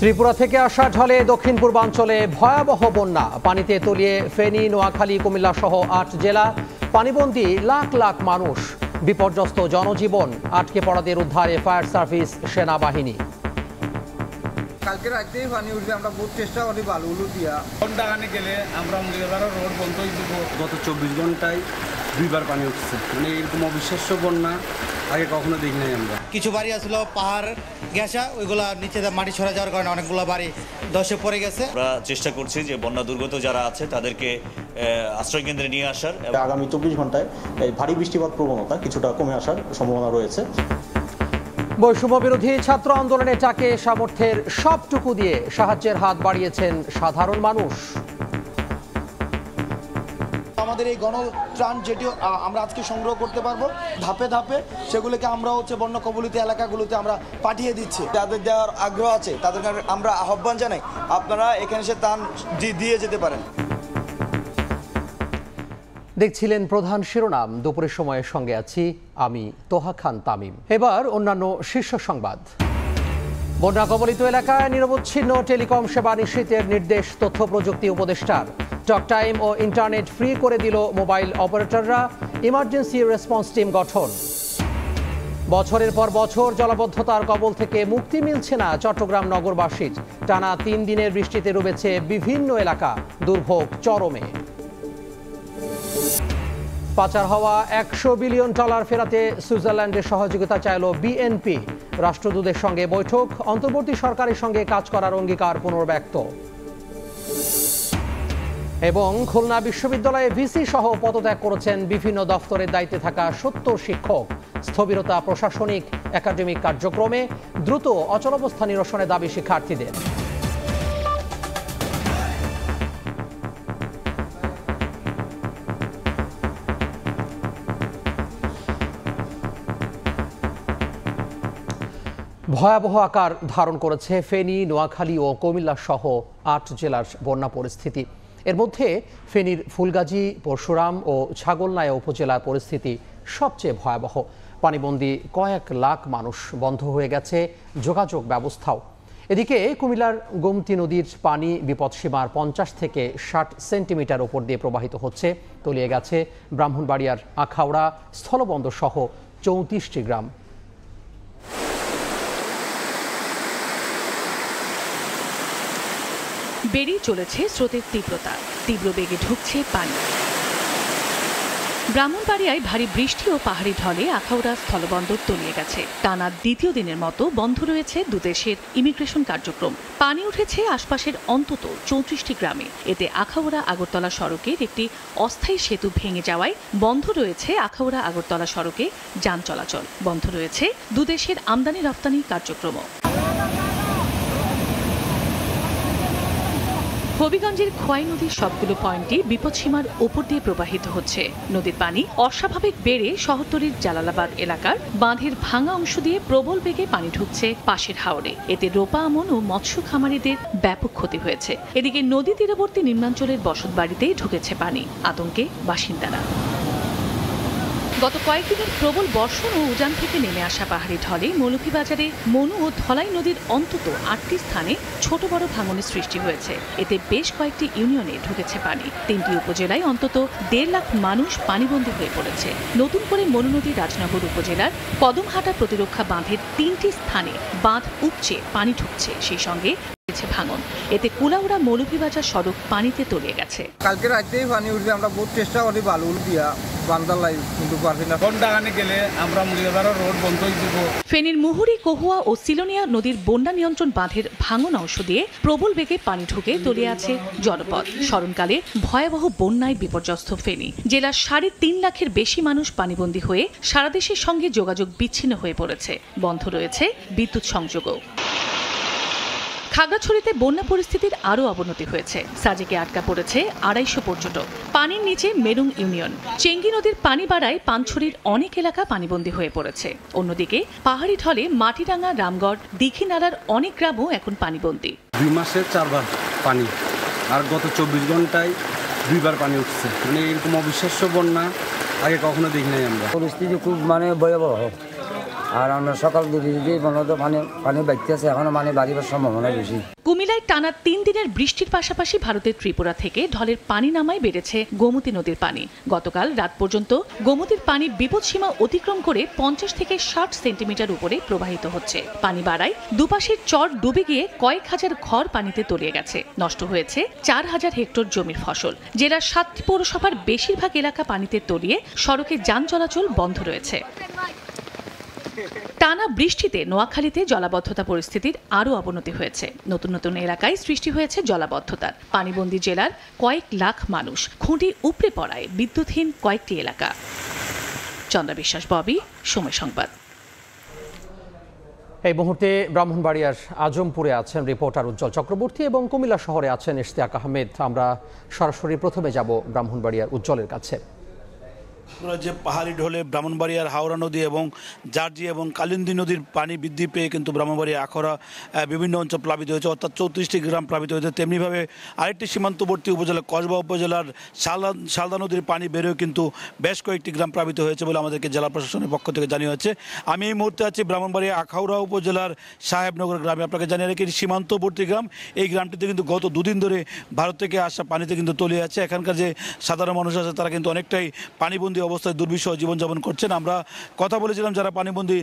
ত্রিপুরা থেকে আসা ঢলে দক্ষিণ পূর্বাঞ্চলে ভয়াবহ বন্যা। পানিতে তলিয়ে ফেনী, নোয়াখালী, কুমিল্লা সহ ৮ জেলা। পানিবন্দী লাখ লাখ মানুষ। বিপর্যস্ত জনজীবন। আটকে পড়াদের উদ্ধারে ফায়ার সার্ভিস, সেনাবাহিনী। কালকে রাতেই পানি উঠবে, আমরা বহুত চেষ্টা করি বালুগুলো দিয়া। ঘন্টাখানে গেলে আমরা মুড়িয়াপাড়া রোড বন্ধ হয়ে যাব। গত 24 ঘন্টায় 2বার পানি উঠছে। মানে এরকম অবিশ্বাস্য বন্যা আগে কখনো দেখি নাই আমরা। কিছু বাড়ি আসলো পাহাড় গেছা, ওইগুলা নিচে মাটি সরে যাওয়ার কারণে অনেকগুলো বাড়ি ধসে পড়ে গেছে। আমরা চেষ্টা করছি যে বন্যা দুর্গত যারা আছে তাদেরকে আশ্রয় কেন্দ্রে নিয়ে আসার। আগামী 24 ঘন্টায় ভারী বৃষ্টিপাত প্রবণতা কিছুটা কমে আসার সম্ভাবনা রয়েছে। বৈষম্য বিরোধী ছাত্র আন্দোলনের টাকে সামর্থ্যের সবটুকু দিয়ে সাহায্যের হাত বাড়িয়েছেন সাধারণ মানুষ। আমাদের এই গণত্রাণ যেটি আমরা আজকে সংগ্রহ করতে পারবো, ধাপে ধাপে সেগুলোকে আমরা বন্যা কবলিত এলাকাগুলোতে আমরা পাঠিয়ে দিচ্ছি। যাদের দেওয়ার আগ্রহ আছে তাদেরকে আমরা আহ্বান জানাই, আপনারা এখানে এসে ত্রাণ দিয়ে যেতে পারেন। দেখছিলেন প্রধান শিরোনাম। দুপুরের সময়ের সঙ্গে আছি আমি তোহা খান তামিম। এবার অন্যান্য শীর্ষ সংবাদ। বন্যা কবলিত এলাকায় নিরবচ্ছিন্ন টেলিকম সেবা নিশ্চিতের নির্দেশ তথ্য প্রযুক্তি উপদেষ্টার। টক টাইম ও ইন্টারনেট ফ্রি করে দিল মোবাইল অপারেটররা। ইমার্জেন্সি রেসপন্স টিম গঠন। বছরের পর বছর জলাবদ্ধতার কবল থেকে মুক্তি মিলছে না চট্টগ্রাম নগরবাসীর। টানা 3 দিনের বৃষ্টিতে ডুবেছে বিভিন্ন এলাকা। দুর্ভোগ চরমে। পাচার হওয়া $100 বিলিয়ন ফেরাতে সুইজারল্যান্ডের সহযোগিতা চাইল বিএনপি। রাষ্ট্রদূতের সঙ্গে বৈঠক। অন্তর্বর্তী সরকারের সঙ্গে কাজ করার অঙ্গীকার পুনর্ব্যক্ত। এবং খুলনা বিশ্ববিদ্যালয়ে ভিসি সহ পদত্যাগ করেছেন বিভিন্ন দফতরের দায়িত্বে থাকা 70 শিক্ষক। স্থবিরতা প্রশাসনিক একাডেমিক কার্যক্রমে। দ্রুত অচলাবস্থা নিরসনের দাবি শিক্ষার্থীদের। ভয়াবহ আকার ধারণ করেছে ফেনী, নোয়াখালী ও কুমিল্লা সহ 8 জেলার বন্যা পরিস্থিতি। এর মধ্যে ফেনীর ফুলগাজী, পরশুরাম ও ছাগলনাইয়া উপজেলার পরিস্থিতি সবচেয়ে ভয়াবহ। পানিবন্দী কয়েক লাখ মানুষ। বন্ধ হয়ে গেছে যোগাযোগ ব্যবস্থাও। এদিকে কুমিল্লার গোমতী নদীর পানি বিপদসীমার 50 থেকে 60 সেন্টিমিটার উপর দিয়ে প্রবাহিত হচ্ছে। তলিয়ে গেছে ব্রাহ্মণবাড়িয়ার আখাউড়া স্থলবন্দর সহ 34টি গ্রাম। বেড়েই চলেছে স্রোতের তীব্রতা। তীব্র বেগে ঢুকছে পানি। ব্রাহ্মণবাড়িয়ায় ভারী বৃষ্টি ও পাহাড়ি ঢলে আখাউড়া স্থলবন্দর তলিয়ে গেছে। টানা দ্বিতীয় দিনের মতো বন্ধ রয়েছে দুদেশের ইমিগ্রেশন কার্যক্রম। পানি উঠেছে আশপাশের অন্তত 34টি গ্রামে। এতে আখাউড়া আগরতলা সড়কের একটি অস্থায়ী সেতু ভেঙে যাওয়ায় বন্ধ রয়েছে আখাউড়া আগরতলা সড়কে যান চলাচল। বন্ধ রয়েছে দুদেশের আমদানি রপ্তানি কার্যক্রমও। হবিগঞ্জের খোয়াই নদীর সবগুলো পয়েন্টই বিপদসীমার উপর দিয়ে প্রবাহিত হচ্ছে। নদীর পানি অস্বাভাবিক বেড়ে শহরতলির জালালাবাদ এলাকার বাঁধের ভাঙা অংশ দিয়ে প্রবল বেগে পানি ঢুকছে পাশের হাওরে। এতে রোপা আমন ও মৎস্য খামারিদের ব্যাপক ক্ষতি হয়েছে। এদিকে নদী তীরবর্তী নিম্নাঞ্চলের বসতবাড়িতেই ঢুকেছে পানি। আতঙ্কে বাসিন্দারা। গত কয়েকদিনের প্রবল বর্ষণ ও উজান থেকে নেমে আসা পাহাড়ি ঢলে মৌলভীবাজারে মনু ও ধলাই নদীর অন্তত 8টি স্থানে ছোট বড় ভাঙনের সৃষ্টি হয়েছে। এতে বেশ কয়েকটি ইউনিয়নে ঢুকেছে পানি। 3টি উপজেলায় অন্তত 1.5 লাখ মানুষ পানিবন্দী হয়ে পড়েছে। নতুন করে মনু নদীর রাজনগর উপজেলার কদমহাটা প্রতিরক্ষা বাঁধের 3টি স্থানে বাঁধ উপচে পানি ঢুকছে, সেই সঙ্গে ভাঙন। এতে কুলাউড়া মৌলভীবাজার সড়ক পানিতে তলিয়ে গেছে। কালকে রাতেই পানি উঠবে, আমরা বহুত চেষ্টা করি বালুগুলো দিয়া বান্দার লাই, কিন্তু পারছি না। ঘন্টাখানে গেলে আমরা মুড়িয়াপাড়া রোড বন্ধ হয়ে যাব। ফেনীর মুহুরী, কহুয়া ও সিলোনিয়া নদীর বন্যা নিয়ন্ত্রণ বাঁধের ভাঙন অংশ দিয়ে প্রবল বেগে পানি ঢুকে তলিয়ে আছে জনপদ। স্মরণকালে ভয়াবহ বন্যায় বিপর্যস্ত ফেনী জেলার 3.5 লাখের বেশি মানুষ পানিবন্দী হয়ে সারা দেশের সঙ্গে যোগাযোগ বিচ্ছিন্ন হয়ে পড়েছে। বন্ধ রয়েছে বিদ্যুৎ সংযোগও। খাগড়াছড়িতে বন্যা পরিস্থিতির আরও অবনতি হয়েছে। সাজেকে আটকা পড়েছে 250 পর্যটক। পানির নিচে মেরুং ইউনিয়ন। চেঙ্গি নদীর পানি বাড়ায় পানছড়ির অনেক এলাকা পানিবন্দী হয়ে পড়েছে। অন্যদিকে পাহাড়ি ঢলে মাটিরাঙ্গা, রামগড়, দীঘিনালার অনেক গ্রামও এখন পানিবন্দী। 2 মাসে 4 বার পানি, আর গত 24 ঘন্টায় 2বার পানি উঠছে। মানে এরকম অবিশ্বাস্য বন্যা আগে কখনো দেখি নাই আমরা। পরিস্থিতি খুব ভয়াবহ। আর আমরা সকাল দিকে মূলত পানি বাইতেছে, এখনো পানি বাড়িবার সম্ভাবনা বেশি। কুমিল্লায় টানা ৩ দিনের বৃষ্টির পাশাপাশি ভারতের ত্রিপুরা থেকে ঢলের পানি নামায় বেড়েছে গোমতী নদীর পানি। গতকাল রাত পর্যন্ত গোমতীর পানি বিপদসীমা অতিক্রম করে 50 থেকে 60 সেন্টিমিটার উপরে প্রবাহিত হচ্ছে। পানি বাড়ায় দুপাশের চর ডুবে গিয়ে কয়েক হাজার ঘর পানিতে তলিয়ে গেছে। নষ্ট হয়েছে 4000 হেক্টর জমির ফসল। জেলার 7টি পৌরসভার বেশিরভাগ এলাকা পানিতে তলিয়ে সড়কে যান চলাচল বন্ধ রয়েছে। টানা বৃষ্টিতে নোয়াখালীতে জলাবদ্ধতা পরিস্থিতির আরও অবনতি হয়েছে। নতুন নতুন এলাকায় সৃষ্টি হয়েছে জলাবদ্ধতার। পানিবন্দী জেলার কয়েক লাখ মানুষ, খুঁটি উপড়ে পড়ায় বিদ্যুৎহীন কয়েকটি এলাকা। চন্দ্রা বিশ্বাস, ববি, সময় সংবাদ। এই মুহূর্তে ব্রাহ্মণবাড়িয়ার আজমপুরে আছেন রিপোর্টার উজ্জ্বল চক্রবর্তী এবং কুমিল্লা শহরে আছেন ইশতিয়াক আহমেদ। আমরা সরাসরি প্রথমে যাব ব্রাহ্মণবাড়িয়ার উজ্জ্বলের কাছে। যে পাহাড়ি ঢলে ব্রাহ্মণবাড়িয়ার হাওড়া নদী এবং জার্জি এবং কালিন্দী নদীর পানি বৃদ্ধি পেয়ে কিন্তু ব্রাহ্মণবাড়িয়া আখড়া বিভিন্ন অঞ্চল প্লাবিত হয়েছে, অর্থাৎ 34টি গ্রাম প্লাবিত হয়েছে। তেমনিভাবে আরেকটি সীমান্তবর্তী উপজেলা কসবা উপজেলার শালদা নদীর পানি বেরোয় কিন্তু বেশ কয়েকটি গ্রাম প্লাবিত হয়েছে বলে আমাদেরকে জেলা প্রশাসনের পক্ষ থেকে জানিয়ে হচ্ছে। আমি এই মুহূর্তে আছি ব্রাহ্মণবাড়িয়া আখাউড়া উপজেলার সাহেবনগর গ্রামে। আপনাকে জানিয়ে রাখি সীমান্তবর্তী গ্রাম। এই গ্রামটিতে কিন্তু গত দুদিন ধরে ভারত থেকে আসা পানিতে কিন্তু তলিয়ে আছে। এখানকার যে সাধারণ মানুষ আছে তারা কিন্তু অনেকটাই পানিবন্দী অবস্থায় দুর্বিষহ জীবনযাপন করছেন। আমরা কথা বলেছিলাম যারা পানিবন্দী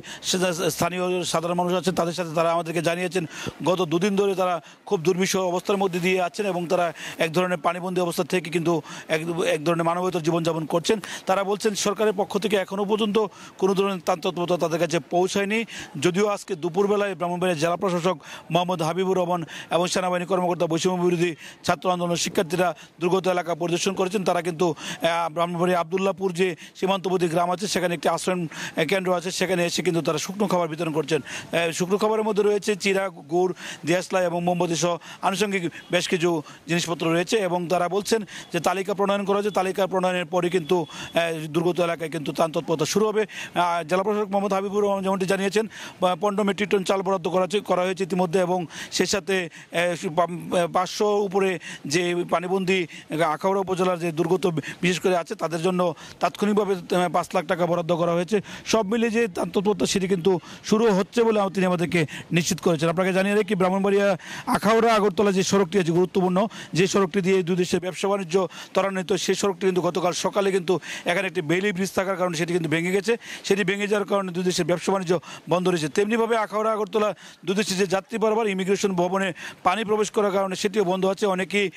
স্থানীয় সাধারণ মানুষ আছেন তাদের সাথে, তারা আমাদেরকে জানিয়েছেন গত দুদিন ধরে তারা খুব দুর্বিষহ অবস্থার মধ্যে দিয়ে আছেন এবং তারা এক ধরনের পানিবন্দী অবস্থা থেকে কিন্তু এক ধরনের মানবতার জীবনযাপন করছেন। তারা বলছেন সরকারের পক্ষ থেকে এখনও পর্যন্ত কোনো ধরনের তৎপরতা তাদের কাছে পৌঁছায়নি। যদিও আজকে দুপুরবেলায় ব্রাহ্মণবাড়িয়া জেলা প্রশাসক মোহাম্মদ হাবিবুর রহমান এবং সেনাবাহিনী কর্মকর্তা বৈষম্য বিরোধী ছাত্র আন্দোলনের শিক্ষার্থীরা দুর্গত এলাকা পরিদর্শন করেছেন। তারা কিন্তু ব্রাহ্মণবাড়িয়া আবদুল্লাহপুর যে সীমান্তবর্তী গ্রাম আছে সেখানে একটি আশ্রয় কেন্দ্র আছে, সেখানে এসে কিন্তু তারা শুকনো খাবার বিতরণ করছেন। শুকনো খাবারের মধ্যে রয়েছে চিরা, গুড়, দেশলাই এবং মোমবাতি সহ আনুষঙ্গিক বেশ কিছু জিনিসপত্র রয়েছে এবং তারা বলছেন যে তালিকা প্রণয়ন করা হয়েছে। তালিকা প্রণয়নের পরে কিন্তু দুর্গত এলাকায় কিন্তু ত্রাণ তৎপরতা শুরু হবে। জেলা প্রশাসক মোহাম্মদ হাবিবুর রহমান যেমনটি জানিয়েছেন 15 মেট্রিক টন চাল বরাদ্দ করা হয়েছে ইতিমধ্যে এবং সেই সাথে 500 উপরে যে পানিবন্দী আখাউড়া উপজেলার যে দুর্গত বিশেষ করে আছে তাদের জন্য তাৎক্ষণিকভাবে 5 লাখ টাকা বরাদ্দ করা হয়েছে। সব মিলিয়ে যে তৎপরতা সেটি কিন্তু শুরু হচ্ছে বলে তিনি আমাদেরকে নিশ্চিত করেছেন। আপনাকে জানিয়ে রাখি ব্রাহ্মণবাড়িয়া আখাউড়া আগরতলা যে সড়কটি আছে গুরুত্বপূর্ণ, যে সড়কটি দিয়ে দুই দেশের ব্যবসা বাণিজ্য ত্বরান্বিত, সেই সড়কটি কিন্তু গতকাল সকালে কিন্তু এখানে একটি বেইলি ব্রিজ থাকার কারণে সেটি কিন্তু ভেঙে গেছে। সেটি ভেঙে যাওয়ার কারণে দুই দেশের ব্যবসা বাণিজ্য বন্ধ রয়েছে। তেমনিভাবে আখাউড়া আগরতলা দুই দেশের যে যাত্রী বরাবর ইমিগ্রেশন ভবনে পানি প্রবেশ করার কারণে সেটিও বন্ধ আছে। অনেকেই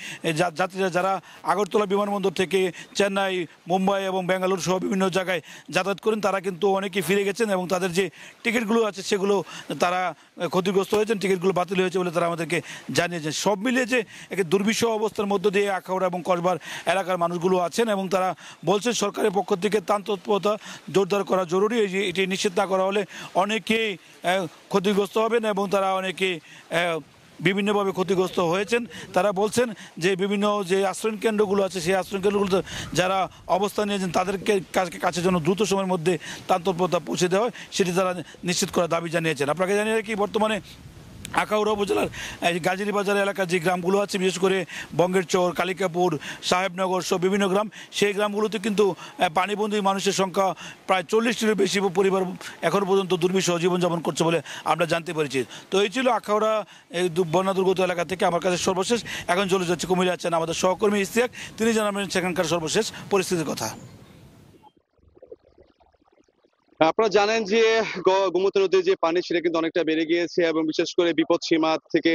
যাত্রীরা যারা আগরতলা বিমানবন্দর থেকে চেন্নাই, মুম্বাই এবং বেঙ্গালুরু সহ বিভিন্ন জায়গায় যাতায়াত করেন তারা কিন্তু অনেকেই ফিরে গেছেন এবং তাদের যে টিকিটগুলো আছে সেগুলো তারা ক্ষতিগ্রস্ত হয়েছেন, টিকিটগুলো বাতিল হয়েছে বলে তারা আমাদেরকে জানিয়েছেন। সব মিলিয়ে যে এক দুর্বিষহ অবস্থার মধ্য দিয়ে আখাউড়া এবং কসবার এলাকার মানুষগুলো আছেন এবং তারা বলছেন সরকারের পক্ষ থেকে ত্রাণ তৎপরতা জোরদার করা জরুরি। এটি নিশ্চিত না করা হলে অনেকেই ক্ষতিগ্রস্ত হবেন এবং তারা অনেকেই বিভিন্নভাবে ক্ষতিগ্রস্ত হয়েছেন। তারা বলছেন যে বিভিন্ন যে আশ্রয় কেন্দ্রগুলো আছে সেই আশ্রয় কেন্দ্রগুলোতে যারা অবস্থান নিয়েছেন তাদেরকে কাছে যেন দ্রুত সময়ের মধ্যে ত্রাণ তৎপরতা পৌঁছে দেওয়া হয় সেটি তারা নিশ্চিত করার দাবি জানিয়েছেন। আপনাকে জানিয়ে রাখি বর্তমানে আখাউড়া উপজেলার গাজীর বাজার এলাকার যে গ্রামগুলো আছে বিশেষ করে বঙ্গের চর, কালিকাপুর, সাহেবনগর সহ বিভিন্ন গ্রাম, সেই গ্রামগুলোতে কিন্তু পানিবন্দী মানুষের সংখ্যা প্রায় 40টিরও বেশি পরিবার এখনও পর্যন্ত দুর্বিষহ জীবনযাপন করছে বলে আমরা জানতে পেরেছি। তো এই ছিল আখাউড়া বন্যা দুর্গত এলাকা থেকে আমার কাছে সর্বশেষ। এখন চলে যাচ্ছে কুমিল্লা আছেন আমাদের সহকর্মী ইশতিয়াক, তিনি জানাবেন সেখানকার সর্বশেষ পরিস্থিতির কথা। আপনারা জানেন যে গোমতী নদীর যে পানি সেটা কিন্তু অনেকটা বেড়ে গিয়েছে এবং বিশেষ করে বিপদ সীমা থেকে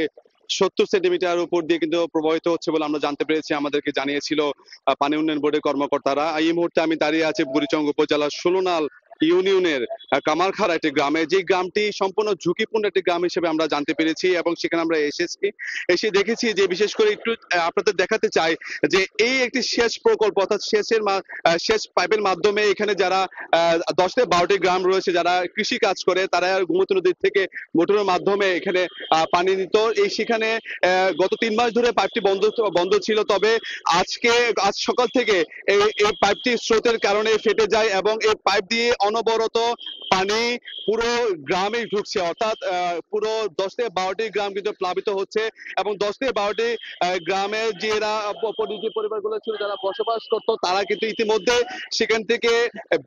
70 সেন্টিমিটার উপর দিয়ে কিন্তু প্রবাহিত হচ্ছে বলে আমরা জানতে পেরেছি, আমাদেরকে জানিয়েছিল পানি উন্নয়ন বোর্ডের কর্মকর্তারা। এই মুহূর্তে আমি দাঁড়িয়ে আছি বুড়িচং উপজেলার ষোলনাল ইউনিয়নের কামারখাড়া একটি গ্রামে, যে গ্রামটি সম্পূর্ণ ঝুঁকিপূর্ণ একটি গ্রাম হিসেবে আমরা জানতে পেরেছি এবং সেখানে আমরা এসে দেখেছি যে বিশেষ করে একটু আপনাদের দেখাতে চাই যে এই একটি সেচ প্রকল্প অর্থাৎ সেচ পাইপের মাধ্যমে এখানে যারা 10 থেকে 12টি গ্রাম রয়েছে যারা কৃষি কাজ করে তারা গোমতী নদীর থেকে মোটরের মাধ্যমে এখানে পানি নিত। সেখানে গত 3 মাস ধরে পাইপটি বন্ধ ছিল, তবে আজ সকাল থেকে এই পাইপটি স্রোতের কারণে ফেটে যায় এবং এই পাইপ দিয়ে অনবরত পানি পুরো গ্রামে ঢুকছে, অর্থাৎ পুরো 10 থেকে 12টি গ্রাম কিন্তু প্লাবিত হচ্ছে এবং 10 থেকে 12টি গ্রামের যারা পরিবারগুলো ছিল যারা বসবাস করতো তারা কিন্তু ইতিমধ্যে সেখান থেকে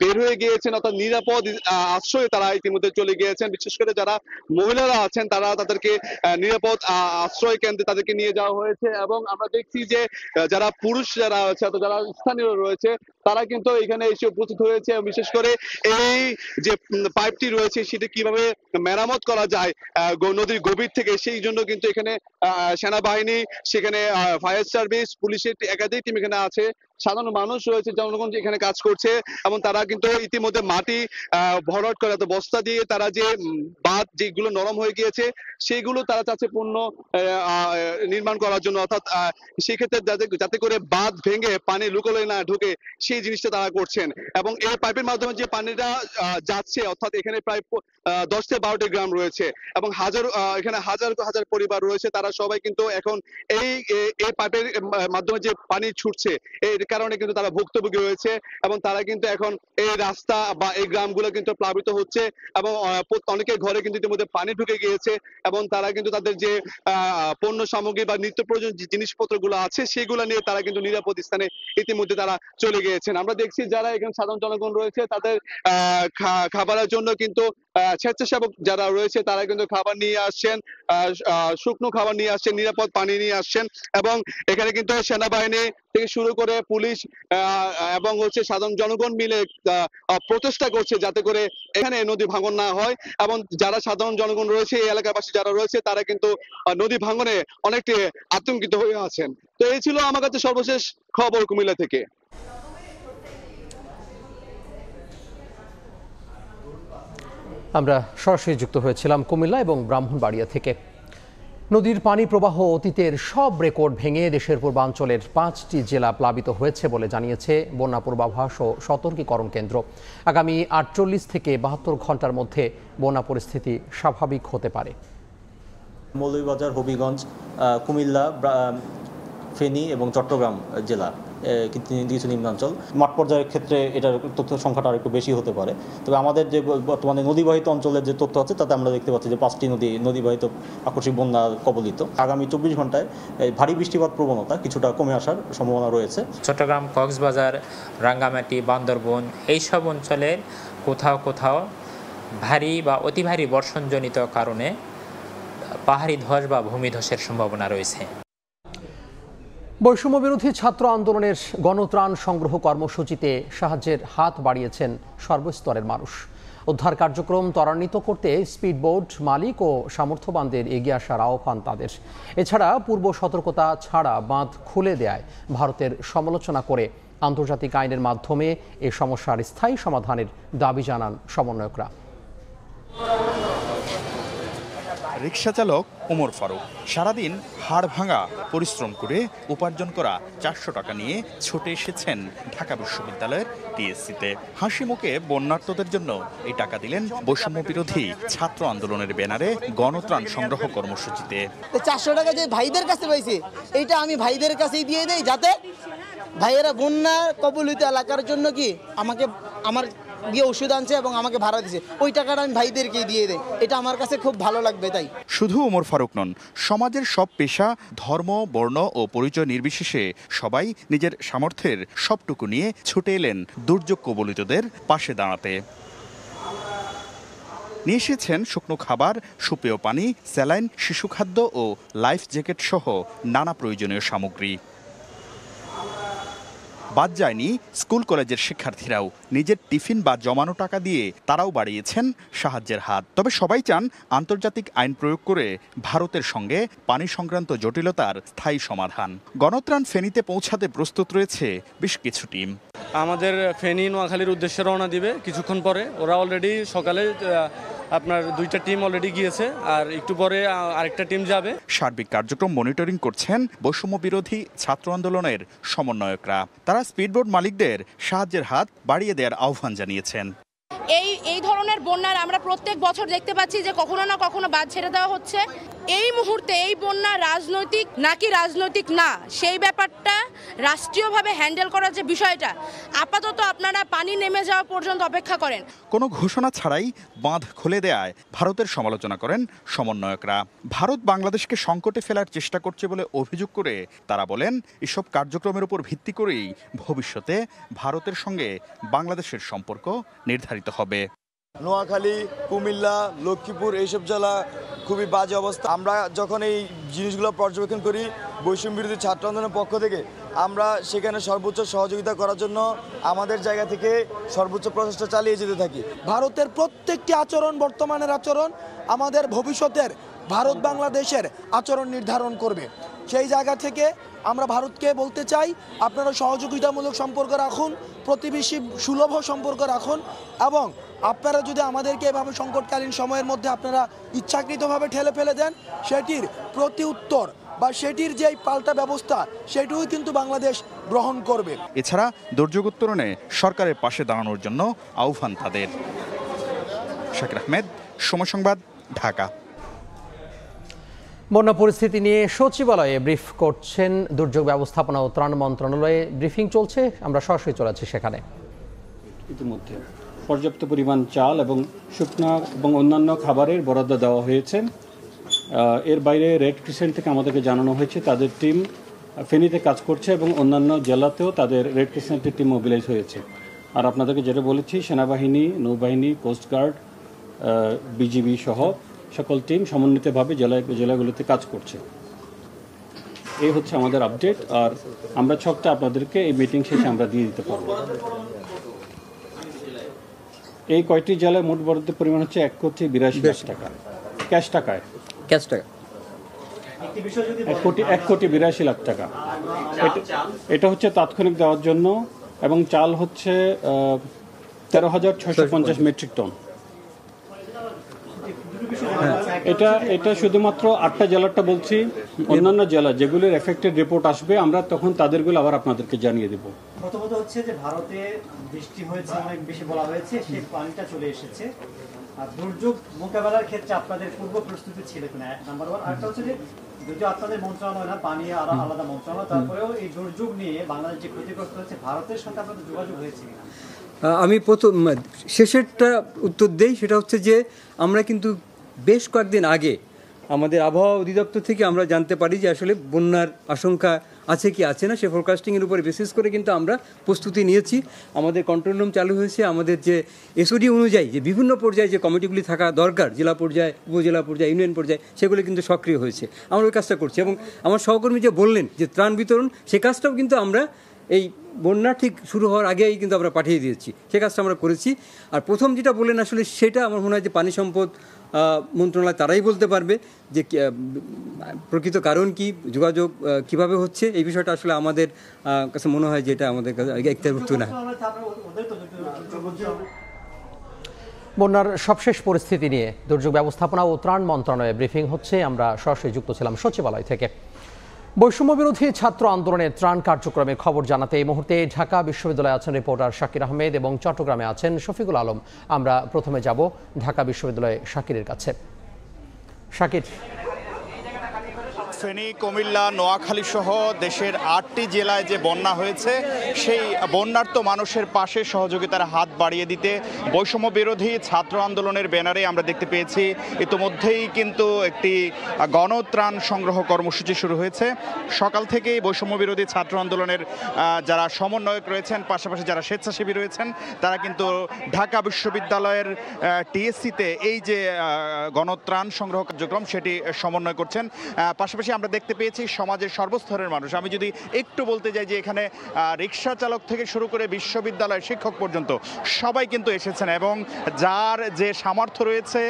বের হয়ে গিয়েছেন, অর্থাৎ নিরাপদ আশ্রয়ে তারা ইতিমধ্যে চলে গিয়েছেন। বিশেষ করে যারা মহিলারা আছেন তারা তাদেরকে নিরাপদ আশ্রয় কেন্দ্রে তাদেরকে নিয়ে যাওয়া হয়েছে এবং আমরা দেখছি যে যারা পুরুষ যারা আছে যারা স্থানীয় রয়েছে তারা কিন্তু এখানে এসে উপস্থিত হয়েছে। বিশেষ করে এই যে পাইপটি রয়েছে সেটি কিভাবে মেরামত করা যায় নদীর গভীর থেকে, সেই জন্য কিন্তু এখানে সেনাবাহিনী, সেখানে ফায়ার সার্ভিস, পুলিশের একাধিক টিম এখানে আছে, সাধারণ মানুষ রয়েছে, জনগণ এখানে কাজ করছে এবং তারা কিন্তু ইতিমধ্যে মাটি ভরাট করে বস্তা দিয়ে তারা যে বাঁধ যেগুলো নরম হয়ে গিয়েছে সেইগুলো তারা চাচ্ছে পূর্ণ নির্মাণ করার জন্য, অর্থাৎ সেক্ষেত্রে যাতে করে বাঁধ ভেঙে পানি লুকোলে না ঢুকে সেই জিনিসটা তারা করছেন। এবং এই পাইপের মাধ্যমে যে পানিটা যাচ্ছে, অর্থাৎ এখানে প্রায় 10 থেকে 12টি গ্রাম রয়েছে এবং এখানে হাজার পরিবার রয়েছে, তারা সবাই কিন্তু এখন এই পাইপের মাধ্যমে যে পানি ছুটছে এর কারণে কিন্তু তারা ভুক্তভোগী হয়েছে এবং তারা কিন্তু এখন এই রাস্তা বা এই গ্রামগুলো কিন্তু প্লাবিত হচ্ছে এবং অনেকের ঘরে কিন্তু ইতিমধ্যে পানি ঢুকে গিয়েছে এবং তারা কিন্তু তাদের যে পণ্য সামগ্রী বা নিত্য প্রয়োজন যে জিনিসপত্রগুলো আছে সেগুলো নিয়ে তারা কিন্তু নিরাপদ স্থানে ইতিমধ্যে তারা চলে গিয়েছেন। আমরা দেখছি যারা এখানে সাধারণ জনগণ রয়েছে তাদের খাবারের জন্য কিন্তু স্বেচ্ছাসেবক যারা রয়েছে তারা কিন্তু খাবার নিয়ে আসছেন, শুকনো খাবার নিয়ে আসছেন, নিরাপদ পানি নিয়ে আসছেন এবং এখানে কিন্তু সেনাবাহিনী থেকে শুরু করে পুলিশ এবং সাধারণ জনগণ মিলে প্রচেষ্টা করছে যাতে করে এখানে নদী ভাঙন না হয় এবং যারা সাধারণ জনগণ রয়েছে এই এলাকাবাসী যারা রয়েছে তারা কিন্তু নদী ভাঙনে অনেকটি আতঙ্কিত হয়ে আছেন। তো এই ছিল আমার কাছে সর্বশেষ খবর কুমিল্লা থেকে। আমরা সরাসরি যুক্ত হয়েছিলাম কুমিল্লা এবং ব্রাহ্মণবাড়িয়া থেকে। নদীর পানি প্রবাহ অতীতের সব রেকর্ড ভেঙে দেশের পূর্বাঞ্চলের 5টি জেলা প্লাবিত হয়েছে বলে জানিয়েছে বন্যা পূর্বাভাস ও সতর্কীকরণ কেন্দ্র। আগামী 48 থেকে 72 ঘন্টার মধ্যে বন্যা পরিস্থিতি স্বাভাবিক হতে পারে। মৌলভীবাজার, হবিগঞ্জ, কুমিল্লা, ফেনী এবং চট্টগ্রাম জেলা কিছু নিম্নাঞ্চল, মাঠ পর্যায়ের ক্ষেত্রে এটার তথ্য সংখ্যাটা আরেকটু বেশি হতে পারে। তবে আমাদের যে বর্তমানে নদীবাহিত অঞ্চলের যে তথ্য আছে তাতে আমরা দেখতে পাচ্ছি যে 5টি নদীবাহিত আকস্মিক বন্যা কবলিত। আগামী 24 ঘন্টায় ভারী বৃষ্টিপাত প্রবণতা কিছুটা কমে আসার সম্ভাবনা রয়েছে। চট্টগ্রাম, কক্সবাজার, রাঙ্গামাটি, বান্দরবন এইসব অঞ্চলের কোথাও ভারী বা অতি ভারী বর্ষণজনিত কারণে পাহাড়ি ধস বা ভূমিধসের সম্ভাবনা রয়েছে। বৈষম্য বিরোধী ছাত্র আন্দোলনের গণত্রাণ সংগ্রহ কর্মসূচিতে সাহায্যের হাত বাড়িয়েছেন সর্বস্তরের মানুষ। উদ্ধার কার্যক্রম ত্বরান্বিত করতে স্পিডবোট মালিক ও সামর্থ্যবানদের এগিয়ে আসার আহ্বান তাদের। এছাড়া পূর্ব সতর্কতা ছাড়া বাঁধ খুলে দেয়ায় ভারতের সমালোচনা করে আন্তর্জাতিক আইনের মাধ্যমে এ সমস্যার স্থায়ী সমাধানের দাবি জানান সমন্বয়করা। রিকশা চালক ওমর ফারুক সারাদিন হাড় ভাঙা পরিশ্রম করে উপার্জন করা 400 টাকা নিয়ে ছুটে এসেছেন ঢাকা বিশ্ববিদ্যালয়ের টিএসসিতে। হাসি মুখে বন্যার্তদের জন্য এই টাকা দিলেন বৈষম্য বিরোধী ছাত্র আন্দোলনের ব্যানারে গণত্রাণ সংগ্রহ কর্মসূচিতে। 400 টাকা যে ভাইদের কাছে পাইছে এইটা আমি ভাইদের কাছেই দিয়ে দেই, যাতে ভাইয়েরা বন্যা কবলিত এলাকার জন্য কি আমার গিয়ে ওষুধ আনছে এবং আমাকে ভাড়া দিছে, ওই টাকাটা আমি ভাইদেরকে দিয়ে দেই। এটা আমার কাছে খুব ভালো লাগবে। তাই শুধু ওমর ফারুক নন, সমাজের সব পেশা, ধর্ম, বর্ণ ও পরিচয় নির্বিশেষে সবাই নিজের সামর্থ্যের সবটুকু নিয়ে ছুটে এলেন দুর্যোগ কবলিতদের পাশে দাঁড়াতে। নিয়ে এসেছেন শুকনো খাবার, সুপেয় পানি, স্যালাইন, শিশু খাদ্য ও লাইফ জ্যাকেট সহ নানা প্রয়োজনীয় সামগ্রী। বাদ যায়নি স্কুল কলেজের শিক্ষার্থীরাও। নিজের টিফিন বা জমানো টাকা দিয়ে তারাও বাড়িয়েছেন সাহায্যের হাত। তবে সবাই চান আন্তর্জাতিক আইন প্রয়োগ করে ভারতের সঙ্গে পানি সংক্রান্ত জটিলতার স্থায়ী সমাধান। গণত্রাণ ফেনীতে পৌঁছাতে প্রস্তুত রয়েছে বেশ কিছু টিম। আমাদের ফেনী নোয়াখালীর উদ্দেশ্যে রওনা দিবে কিছুক্ষণ পরে। ওরা অলরেডি সকালে আপনার 2টা টিম অলরেডি গিয়েছে, আর একটু পরে আরেকটা টিম যাবে। সার্বিক কার্যক্রম মনিটরিং করছেন বৈষম্য বিরোধী ছাত্র আন্দোলনের সমন্বয়করা। তারা স্পিডবোট মালিকদের সাহায্যের হাত বাড়িয়ে দেওয়ার আহ্বান জানিয়েছেন। এই ধরনের ধরনের বন্যার আমরা প্রত্যেক বছর দেখতে পাচ্ছি যে কখনো না কখনো বাঁধ ছেড়ে দেওয়া হচ্ছে। এই মুহূর্তে এই বন্যা রাজনৈতিক নাকি রাজনৈতিক না, সেই ব্যাপারটা রাষ্ট্রীয়ভাবে হ্যান্ডেল করার যে বিষয়টা, আপাতত আপনারা পানি নেমে যাওয়া পর্যন্ত অপেক্ষা করেন। কোনো ঘোষণা ছাড়াই বাঁধ খুলে দেয়ায় ভারতের সমালোচনা করেন সমন্বয়করা। ভারত বাংলাদেশকে সংকটে ফেলার চেষ্টা করছে বলে অভিযোগ করে তারা বলেন, এসব কার্যক্রমের উপর ভিত্তি করেই ভবিষ্যতে ভারতের সঙ্গে বাংলাদেশের সম্পর্ক নির্ধারিত হবে। নোয়াখালী, কুমিল্লা, লক্ষ্মীপুর এইসব জেলা খুবই বাজে অবস্থা। আমরা যখন এই জিনিসগুলো পর্যবেক্ষণ করি বৈষম্য বিরোধী ছাত্র আন্দোলনের পক্ষ থেকে, আমরা সেখানে সর্বোচ্চ সহযোগিতা করার জন্য আমাদের জায়গা থেকে সর্বোচ্চ প্রচেষ্টা চালিয়ে যেতে থাকি। ভারতের প্রত্যেকটি আচরণ, বর্তমানের আচরণ আমাদের ভবিষ্যতের ভারত বাংলাদেশের আচরণ নির্ধারণ করবে। সেই জায়গা থেকে আমরা ভারতকে বলতে চাই, আপনারা সহযোগিতামূলক সম্পর্ক রাখুন, প্রতিবেশী সুলভ সম্পর্ক রাখুন, এবং আপনারা যদি আমাদেরকে এভাবে সংকটকালীন সময়ের মধ্যে আপনারা ইচ্ছাকৃতভাবে ঠেলে ফেলে দেন, সেটির প্রতি উত্তর বা সেটির যেই পাল্টা ব্যবস্থা সেটিও কিন্তু বাংলাদেশ গ্রহণ করবে। এছাড়া দুর্যোগ উত্তরণে সরকারের পাশে দাঁড়ানোর জন্য আহ্বান তাদের। শাকির আহমেদ, সময় সংবাদ, ঢাকা। বন্যা পরিস্থিতি নিয়ে সচিবালয়ে ব্রিফ করছেন দুর্যোগ ব্যবস্থাপনা ও ত্রাণ মন্ত্রণালয়ে ব্রিফিং চলছে, আমরা সরাসরি চলে যাচ্ছি সেখানে। ইতিমধ্যে পর্যাপ্ত পরিমাণ চাল এবং শুকনো এবং অন্যান্য খাবারের বরাদ্দ দেওয়া হয়েছে। এর বাইরে রেড ক্রিসেন্ট থেকে আমাদেরকে জানানো হয়েছে তাদের টিম ফেনীতে কাজ করছে এবং অন্যান্য জেলাতেও তাদের রেড ক্রিসেন্টের টিম মোবিলাইজ হয়েছে। আর আপনাদেরকে যেটা বলেছি, সেনাবাহিনী, নৌবাহিনী, কোস্টগার্ড, বিজিবি সহ সকল টিম সমন্বিতভাবে জেলাগুলোতে কাজ করছে। এই হচ্ছে আমাদের আপডেট। আর আমরা ছকটা আপনাদেরকে এই মিটিং শেষে আমরা দিয়ে দিতে পারবো। এই কয়টি জেলায় মোট বরাদ্দের পরিমাণ হচ্ছে 1,82,00,000 টাকা ক্যাশ টাকায়। 1,82,00,000 টাকা। এটা হচ্ছে তাৎক্ষণিক দেওয়ার জন্য, এবং চাল হচ্ছে 13,650 মেট্রিক টন। এটা শুধুমাত্র 8টা জেলারটা বলছি। অন্যান্য জেলা যেগুলির এফেক্টেড রিপোর্ট আসবে আমরা তখন তাদেরগুলো আবার আপনাদেরকে জানিয়ে দেব। প্রথমত হচ্ছে যে ভারতে বৃষ্টি হয়েছে, অনেক বেশি বলা হয়েছে, সেই পানিটা চলে এসেছে। আর দুর্যোগ মোকাবেলার ক্ষেত্রে আপনাদের পূর্ব প্রস্তুতি ছিল কিনা, নাম্বার 1। আরেকটা হচ্ছে যে যদিও আপনাদের মন্ত্রণালয় না, পানি আলাদা মন্ত্রণালয়, তারপরেও এই দুর্যোগ নিয়ে বাংলাদেশ যে ক্ষতিগ্রস্ত হচ্ছে, ভারতের সঙ্গে আপনাদের যোগাযোগ হয়েছে কিনা? আমি প্রথম শেষেরটা উত্তর দেই। সেটা হচ্ছে যে আমরা কিন্তু বেশ কয়েকদিন আগে আমাদের আবহাওয়া অধিদপ্তর থেকে আমরা জানতে পারি যে আসলে বন্যার আশঙ্কা আছে কি আছে না, সে ফোরকাস্টিংয়ের উপরে বেসিস করে কিন্তু আমরা প্রস্তুতি নিয়েছি। আমাদের কন্ট্রোল রুম চালু হয়েছে। আমাদের যে এসওডি অনুযায়ী যে বিভিন্ন পর্যায়ে যে কমিটিগুলি থাকা দরকার, জেলা পর্যায়ে, উপজেলা পর্যায়ে, ইউনিয়ন পর্যায়ে, সেগুলো কিন্তু সক্রিয় হয়েছে। আমরা ওই কাজটা করছি। এবং আমার সহকর্মী যে বললেন যে ত্রাণ বিতরণ, সে কাজটাও কিন্তু আমরা এই বন্যা ঠিক শুরু হওয়ার আগেই কিন্তু আমরা পাঠিয়ে দিয়েছি, সে কাজটা আমরা করেছি। আর প্রথম যেটা বললেন আসলে সেটা আমার মনে হয় যে পানি সম্পদ মন্ত্রণালয় তারাই বলতে পারবে যে প্রকৃত কারণ কি, যোগাযোগ কিভাবে হচ্ছে, এই বিষয়টা আসলে আমাদের কাছে মনে হয় যে এটা আমাদের কাছে একটাভুক্ত না। বন্যার সবশেষ পরিস্থিতি নিয়ে দুর্যোগ ব্যবস্থাপনা ও ত্রাণ মন্ত্রণালয়ে ব্রিফিং হচ্ছে, আমরা সরাসরি যুক্ত ছিলাম সচিবালয় থেকে। বৈষম্য বিরোধী ছাত্র আন্দোলনের ত্রাণ কার্যক্রমের খবর জানাতে এই মুহূর্তে ঢাকা বিশ্ববিদ্যালয়ে আছেন রিপোর্টার শাকির আহমেদ এবং চট্টগ্রামে আছেন শফিকুল আলম। আমরা প্রথমে যাব ঢাকা বিশ্ববিদ্যালয়ে শাকিরের কাছে। শাকির, ফেনী, কুমিল্লা, নোয়াখালী সহ দেশের 8টি জেলায় যে বন্যা হয়েছে, সেই বন্যার্ত মানুষের পাশে সহযোগিতার হাত বাড়িয়ে দিতে বৈষম্য বিরোধী ছাত্র আন্দোলনের ব্যানারে আমরা দেখতে পেয়েছি ইতিমধ্যেই কিন্তু একটি গণত্রাণ সংগ্রহ কর্মসূচি শুরু হয়েছে। সকাল থেকেই বৈষম্য বিরোধী ছাত্র আন্দোলনের যারা সমন্বয়ক রয়েছেন, পাশাপাশি যারা স্বেচ্ছাসেবী রয়েছেন, তারা কিন্তু ঢাকা বিশ্ববিদ্যালয়ের টিএসসিতে এই যে গণত্রাণ সংগ্রহ কার্যক্রম সেটি সমন্বয় করছেন। পাশাপাশি আমরা দেখতে পেয়েছি সমাজের সর্বস্তরের মানুষ। আমি যদি একটু বলতে যাই যে এখানে রিক্সা চালক থেকে শুরু করে বিশ্ববিদ্যালয়ের শিক্ষক পর্যন্ত সবাই কিন্তু এসেছেন, এবং যার যে সামর্থ্য রয়েছে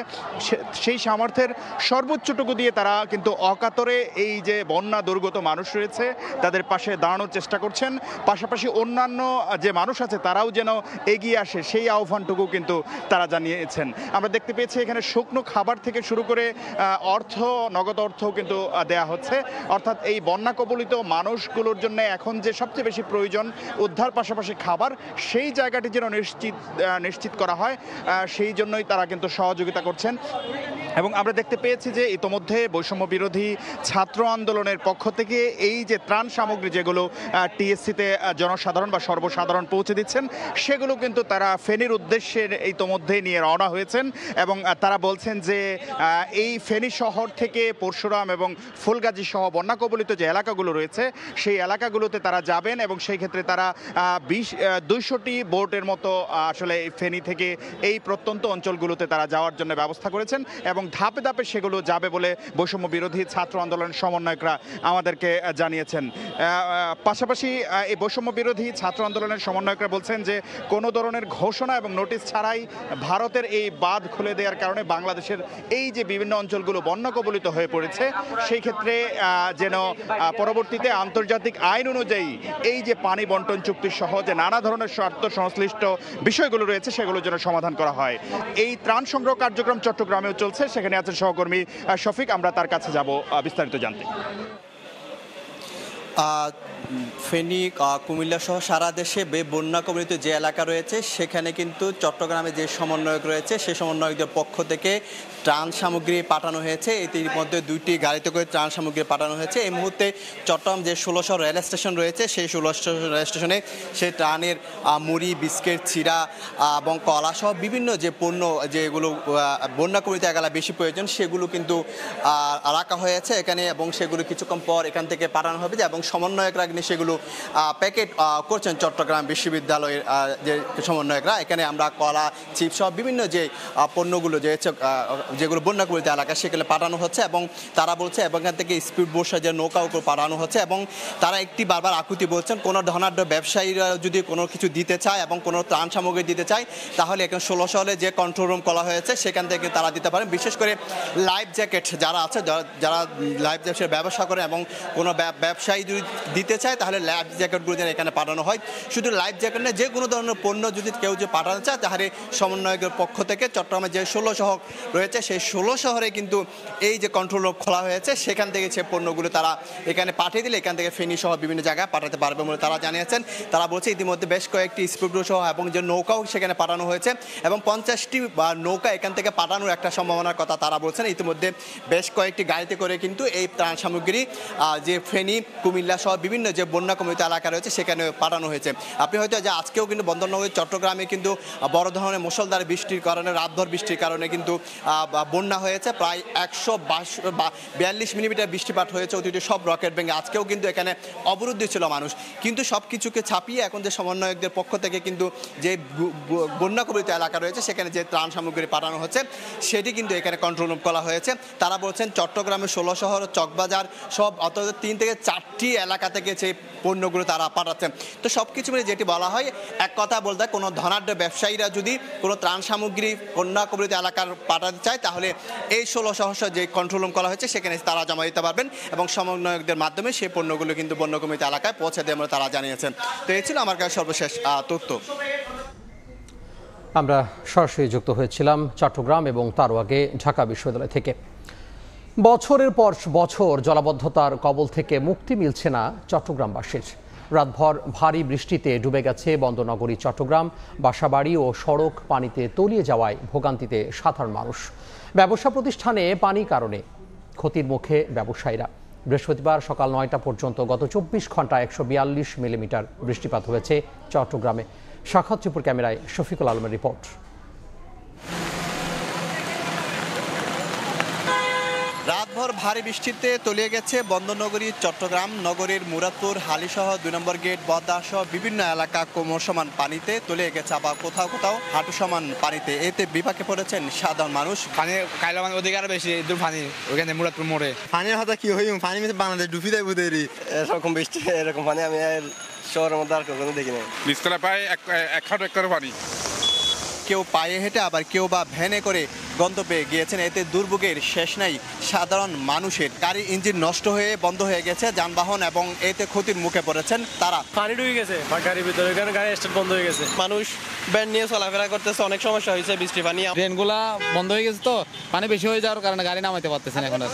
সেই সামর্থ্যের সর্বোচ্চটুকু দিয়ে তারা কিন্তু অকাতরে এই যে বন্যা দুর্গত মানুষ রয়েছে তাদের পাশে দাঁড়ানোর চেষ্টা করছেন। পাশাপাশি অন্যান্য যে মানুষ আছে তারাও যেন এগিয়ে আসে সেই আহ্বানটুকু কিন্তু তারা জানিয়েছেন। আমরা দেখতে পেয়েছি এখানে শুকনো খাবার থেকে শুরু করে অর্থ, নগদ অর্থও কিন্তু দেয়া দেওয়া হচ্ছে। অর্থাৎ এই বন্যা কবলিত মানুষগুলোর জন্য এখন যে সবচেয়ে বেশি প্রয়োজন উদ্ধার পাশাপাশি খাবার, সেই জায়গাটি যেন নিশ্চিত করা হয়, সেই জন্যই তারা কিন্তু সহযোগিতা করছেন। এবং আমরা দেখতে পেয়েছি যে ইতোমধ্যে বৈষম্য বিরোধী ছাত্র আন্দোলনের পক্ষ থেকে এই যে ত্রাণ সামগ্রী যেগুলো টিএসসিতে জনসাধারণ বা সর্বসাধারণ পৌঁছে দিচ্ছেন, সেগুলো কিন্তু তারা ফেনীর উদ্দেশ্যে ইতোমধ্যেই নিয়ে রওনা হয়েছেন। এবং তারা বলছেন যে এই ফেনী শহর থেকে পরশুরাম এবং ফুলগাজী সহ বন্যা কবলিত যে এলাকাগুলো রয়েছে সেই এলাকাগুলোতে তারা যাবেন এবং সেই ক্ষেত্রে তারা 200টি বোটের মতো আসলে ফেনী থেকে এই প্রত্যন্ত অঞ্চলগুলোতে তারা যাওয়ার জন্য ব্যবস্থা করেছেন এবং ধাপে ধাপে সেগুলো যাবে বলে বৈষম্য বিরোধী ছাত্র আন্দোলনের সমন্বয়করা আমাদেরকে জানিয়েছেন। পাশাপাশি এই বৈষম্য বিরোধী ছাত্র আন্দোলনের সমন্বয়করা বলছেন যে কোনো ধরনের ঘোষণা এবং নোটিশ ছাড়াই ভারতের এই বাঁধ খুলে দেওয়ার কারণে বাংলাদেশের এই যে বিভিন্ন অঞ্চলগুলো বন্যা কবলিত হয়ে পড়েছে, সেই ক্ষেত্রে যেন পরবর্তীতে আন্তর্জাতিক আইন অনুযায়ী এই যে পানি বন্টন চুক্তি সহ যে নানা ধরনের স্বার্থ সংশ্লিষ্ট বিষয়গুলো রয়েছে সেগুলোর জন্য সমাধান করা হয়। এই ত্রাণ সংগ্রহ কার্যক্রম চট্টগ্রামেও চলছে, সেখানে আছেন সহকর্মী শফিক, আমরা তার কাছে যাব বিস্তারিত জানতে। ফেনী, কুমিল্লা সহ সারা দেশে বন্যা কবলিত যে এলাকা রয়েছে সেখানে কিন্তু চট্টগ্রামে যে সমন্বয়ক রয়েছে সেই সমন্বয়কদের পক্ষ থেকে ত্রাণ সামগ্রী পাঠানো হয়েছে। এটির মধ্যে 2টি গাড়িতে করে ত্রাণ সামগ্রী পাঠানো হয়েছে। এই মুহূর্তে চট্টগ্রাম যে 1600 রেল স্টেশন রয়েছে সেই 1600 রেল স্টেশনে সেই ত্রাণের মুড়ি, বিস্কিট, চিরা এবং কলা সহ বিভিন্ন যে পণ্য যেগুলো বন্যা কবলিত এলাকা বেশি প্রয়োজন সেগুলো কিন্তু রাখা হয়েছে এখানে এবং সেগুলো কিছুক্ষণ পর এখান থেকে পাঠানো হবে এবং সমন্বয়করা সেগুলো প্যাকেট করছেন চট্টগ্রাম বিশ্ববিদ্যালয়ের যে সমন্বয়করা। এখানে আমরা কলা, চিপস সহ বিভিন্ন যে পণ্যগুলো যেগুলো বন্যা কবলিত এলাকা সেগুলো পাঠানো হচ্ছে এবং তারা বলছে এবং এখান থেকে স্পিড বোট যে নৌকাও পাঠানো হচ্ছে এবং তারা একটি বারবার আকুতি বলছেন কোনো ধনাঢ্য ব্যবসায়ীরা যদি কোনো কিছু দিতে চায় এবং কোনো ত্রাণ সামগ্রী দিতে চায় তাহলে এখন 1600 হলে যে কন্ট্রোল রুম করা হয়েছে সেখান থেকে তারা দিতে পারেন। বিশেষ করে লাইফ জ্যাকেট যারা আছে, যারা লাইফ জ্যাকেটের ব্যবসা করে এবং কোনো ব্যবসায়ী যদি দিতে চায় তাহলে লাইফ জ্যাকেটগুলো যেন এখানে পাঠানো হয়। শুধু লাইফ জ্যাকেট না, যে কোনো ধরনের পণ্য যদি কেউ পাঠাতে চায় তাহলে সমন্বয়কের পক্ষ থেকে চট্টগ্রামে যে 16 শহর রয়েছে সেই 16 শহরে কিন্তু এই যে কন্ট্রোল রুম খোলা হয়েছে সেখান থেকে সে পণ্যগুলো তারা এখানে পাঠিয়ে দিলে এখান থেকে ফেনী সহ বিভিন্ন জায়গায় পাঠাতে পারবে বলে তারা জানিয়েছেন। তারা বলছে ইতিমধ্যে বেশ কয়েকটি স্পিডবোট সহ এবং যে নৌকাও সেখানে পাঠানো হয়েছে এবং 50টি নৌকা এখান থেকে পাঠানোর একটা সম্ভাবনার কথা তারা বলছেন। ইতিমধ্যে বেশ কয়েকটি গাড়িতে করে কিন্তু এই ত্রাণ সামগ্রী যে ফেনী, কুমিল্লা সহ বিভিন্ন যে বন্যা কবলিত এলাকা রয়েছে সেখানে পাঠানো হয়েছে। আপনি হয়তো যে আজকেও কিন্তু বন্দরনগরী চট্টগ্রামে কিন্তু বড় ধরনের মুষলধারে বৃষ্টির কারণে, রাতভর বৃষ্টির কারণে কিন্তু বন্যা হয়েছে। প্রায় 142 মিলিমিটার বৃষ্টিপাত হয়েছে, অতীতে সব রকেট ভেঙে। আজকেও কিন্তু এখানে অবরুদ্ধ ছিল মানুষ, কিন্তু সব কিছুকে ছাপিয়ে এখন যে সমন্বয়কদের পক্ষ থেকে কিন্তু যে বন্যা কবলিত এলাকা রয়েছে সেখানে যে ত্রাণ সামগ্রী পাঠানো হচ্ছে সেটি কিন্তু এখানে কন্ট্রোল রুম করা হয়েছে। তারা বলছেন চট্টগ্রামের 16 শহর, চকবাজার সব অন্তত 3 থেকে 4টি এলাকা থেকে সেই পণ্যগুলো তারা পাঠাচ্ছেন। তো সব কিছু মিলে যেটি বলা হয়, এক কথা বলতে কোনো ধনাঢ্য ব্যবসায়ীরা যদি কোনো ত্রাণ সামগ্রী বন্যা কবলিত এলাকার পাঠাতে চায় তাহলে এই 16 শহর যে কন্ট্রোল রুম করা হয়েছে সেখানে তারা জমা দিতে পারবেন এবং সমন্বয়কদের মাধ্যমে সেই পণ্যগুলো কিন্তু বন্যা কবলিত এলাকায় পৌঁছে দেবে বলে তারা জানিয়েছেন। তো এই ছিল আমার কাছে সর্বশেষ তথ্য। আমরা সরাসরি যুক্ত হয়েছিলাম চট্টগ্রাম এবং তারও আগে ঢাকা বিশ্ববিদ্যালয় থেকে। বছরের পর বছর জলাবদ্ধতার কবল থেকে মুক্তি মিলছে না চট্টগ্রামবাসীর। রাতভর ভারী বৃষ্টিতে ডুবে গেছে বন্দরনগরী চট্টগ্রাম, বাসাবাড়ি ও সড়ক পানিতে তলিয়ে যাওয়ায় ভোগান্তিতে সাধারণ মানুষ। ব্যবসা প্রতিষ্ঠানে পানির কারণে ক্ষতির মুখে ব্যবসায়ীরা। বৃহস্পতিবার সকাল 9টা পর্যন্ত গত 24 ঘন্টায় 142 মিলিমিটার বৃষ্টিপাত হয়েছে চট্টগ্রামে। সাক্ষাৎ ত্রিপুর ক্যামেরায় শফিকুল আলমের রিপোর্ট। রাতভর ভারী বৃষ্টিতে তলিয়ে গেছে বন্দরনগরী চট্টগ্রাম। নগরীর মুরাদপুর, হালিশহ, 2 নম্বর গেট, বদ্দার সহ বিভিন্ন এলাকা কোমর সমান পানিতে তলিয়ে গেছে, আবার কোথাও কোথাও হাঁটু সমান পানিতে। এতে বিপাকে পড়েছেন সাধারণ মানুষ। পানি কাইলা মানে অধিকার বেশি দূর পানি ওখানে মুরাদপুর মোড়ে। পানির হতা কি হই পানি বাংলাদেশ ডুবি দেয় বুধেরি এরকম বৃষ্টি, এরকম পানি আমি শহরের মধ্যে আর কখনো দেখি না। বিস্তারা প্রায় 1 হাঁটু একর পানি। কেউ পায়ে হেঁটে আবার কেউ বা ভ্যানে করে গন্তব্যে গিয়েছেন। এতে দুর্ভোগের শেষ নাই সাধারণ মানুষের। গাড়ির ইঞ্জিন নষ্ট হয়ে বন্ধ হয়ে গেছে যানবাহন এবং এতে ক্ষতির মুখে পড়েছেন তারা। পানি ডুবে গেছে গাড়ির ভিতরে, গাড়ি স্টার্ট বন্ধ হয়ে গেছে। মানুষ ব্যান নিয়ে চলাফেরা করতেছে, অনেক সমস্যা হয়েছে। বৃষ্টি পানি ট্রেনগুলা বন্ধ হয়ে গেছে, তো পানি বেশি হয়ে যাওয়ার কারণে গাড়ি নামাইতে পারতেছে না এখন আর।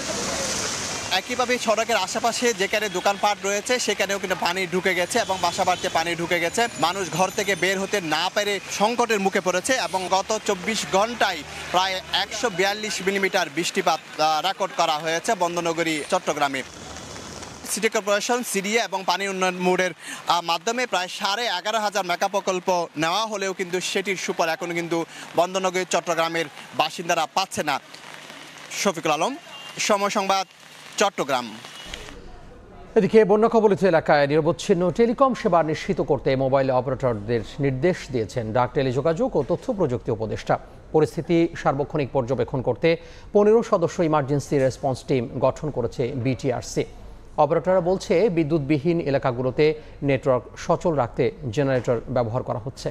একইভাবে সড়কের আশেপাশে যেখানে দোকানপাট রয়েছে সেখানেও কিন্তু পানি ঢুকে গেছে এবং বাসা বাড়িতে পানি ঢুকে গেছে। মানুষ ঘর থেকে বের হতে না পেরে সংকটের মুখে পড়েছে এবং গত 24 ঘন্টায় প্রায় 142 মিলিমিটার বৃষ্টিপাত রেকর্ড করা হয়েছে বন্দরনগরী চট্টগ্রামে। সিটি কর্পোরেশন, সিডিএ এবং পানি উন্নয়ন বোর্ডের মাধ্যমে প্রায় 11,500 মেগা প্রকল্প নেওয়া হলেও কিন্তু সেটির সুফল এখনো কিন্তু বন্দরনগরী চট্টগ্রামের বাসিন্দারা পাচ্ছে না। শফিকুল আলম, সময় সংবাদ, চট্টগ্রাম। এদিকে বন্যা কবলিত এলাকায় নিরবচ্ছিন্ন টেলিকম সেবা নিশ্চিত করতে মোবাইল অপারেটরদের নির্দেশ দিয়েছেন ডাক টেলিযোগাযোগ ও তথ্য প্রযুক্তি উপদেষ্টা। পরিস্থিতি সার্বক্ষণিক পর্যবেক্ষণ করতে 15 সদস্য ইমার্জেন্সি রেসপন্স টিম গঠন করেছে বিটিআরসি। অপারেটররা বলছে, বিদ্যুৎবিহীন এলাকাগুলোতে নেটওয়ার্ক সচল রাখতে জেনারেটর ব্যবহার করা হচ্ছে।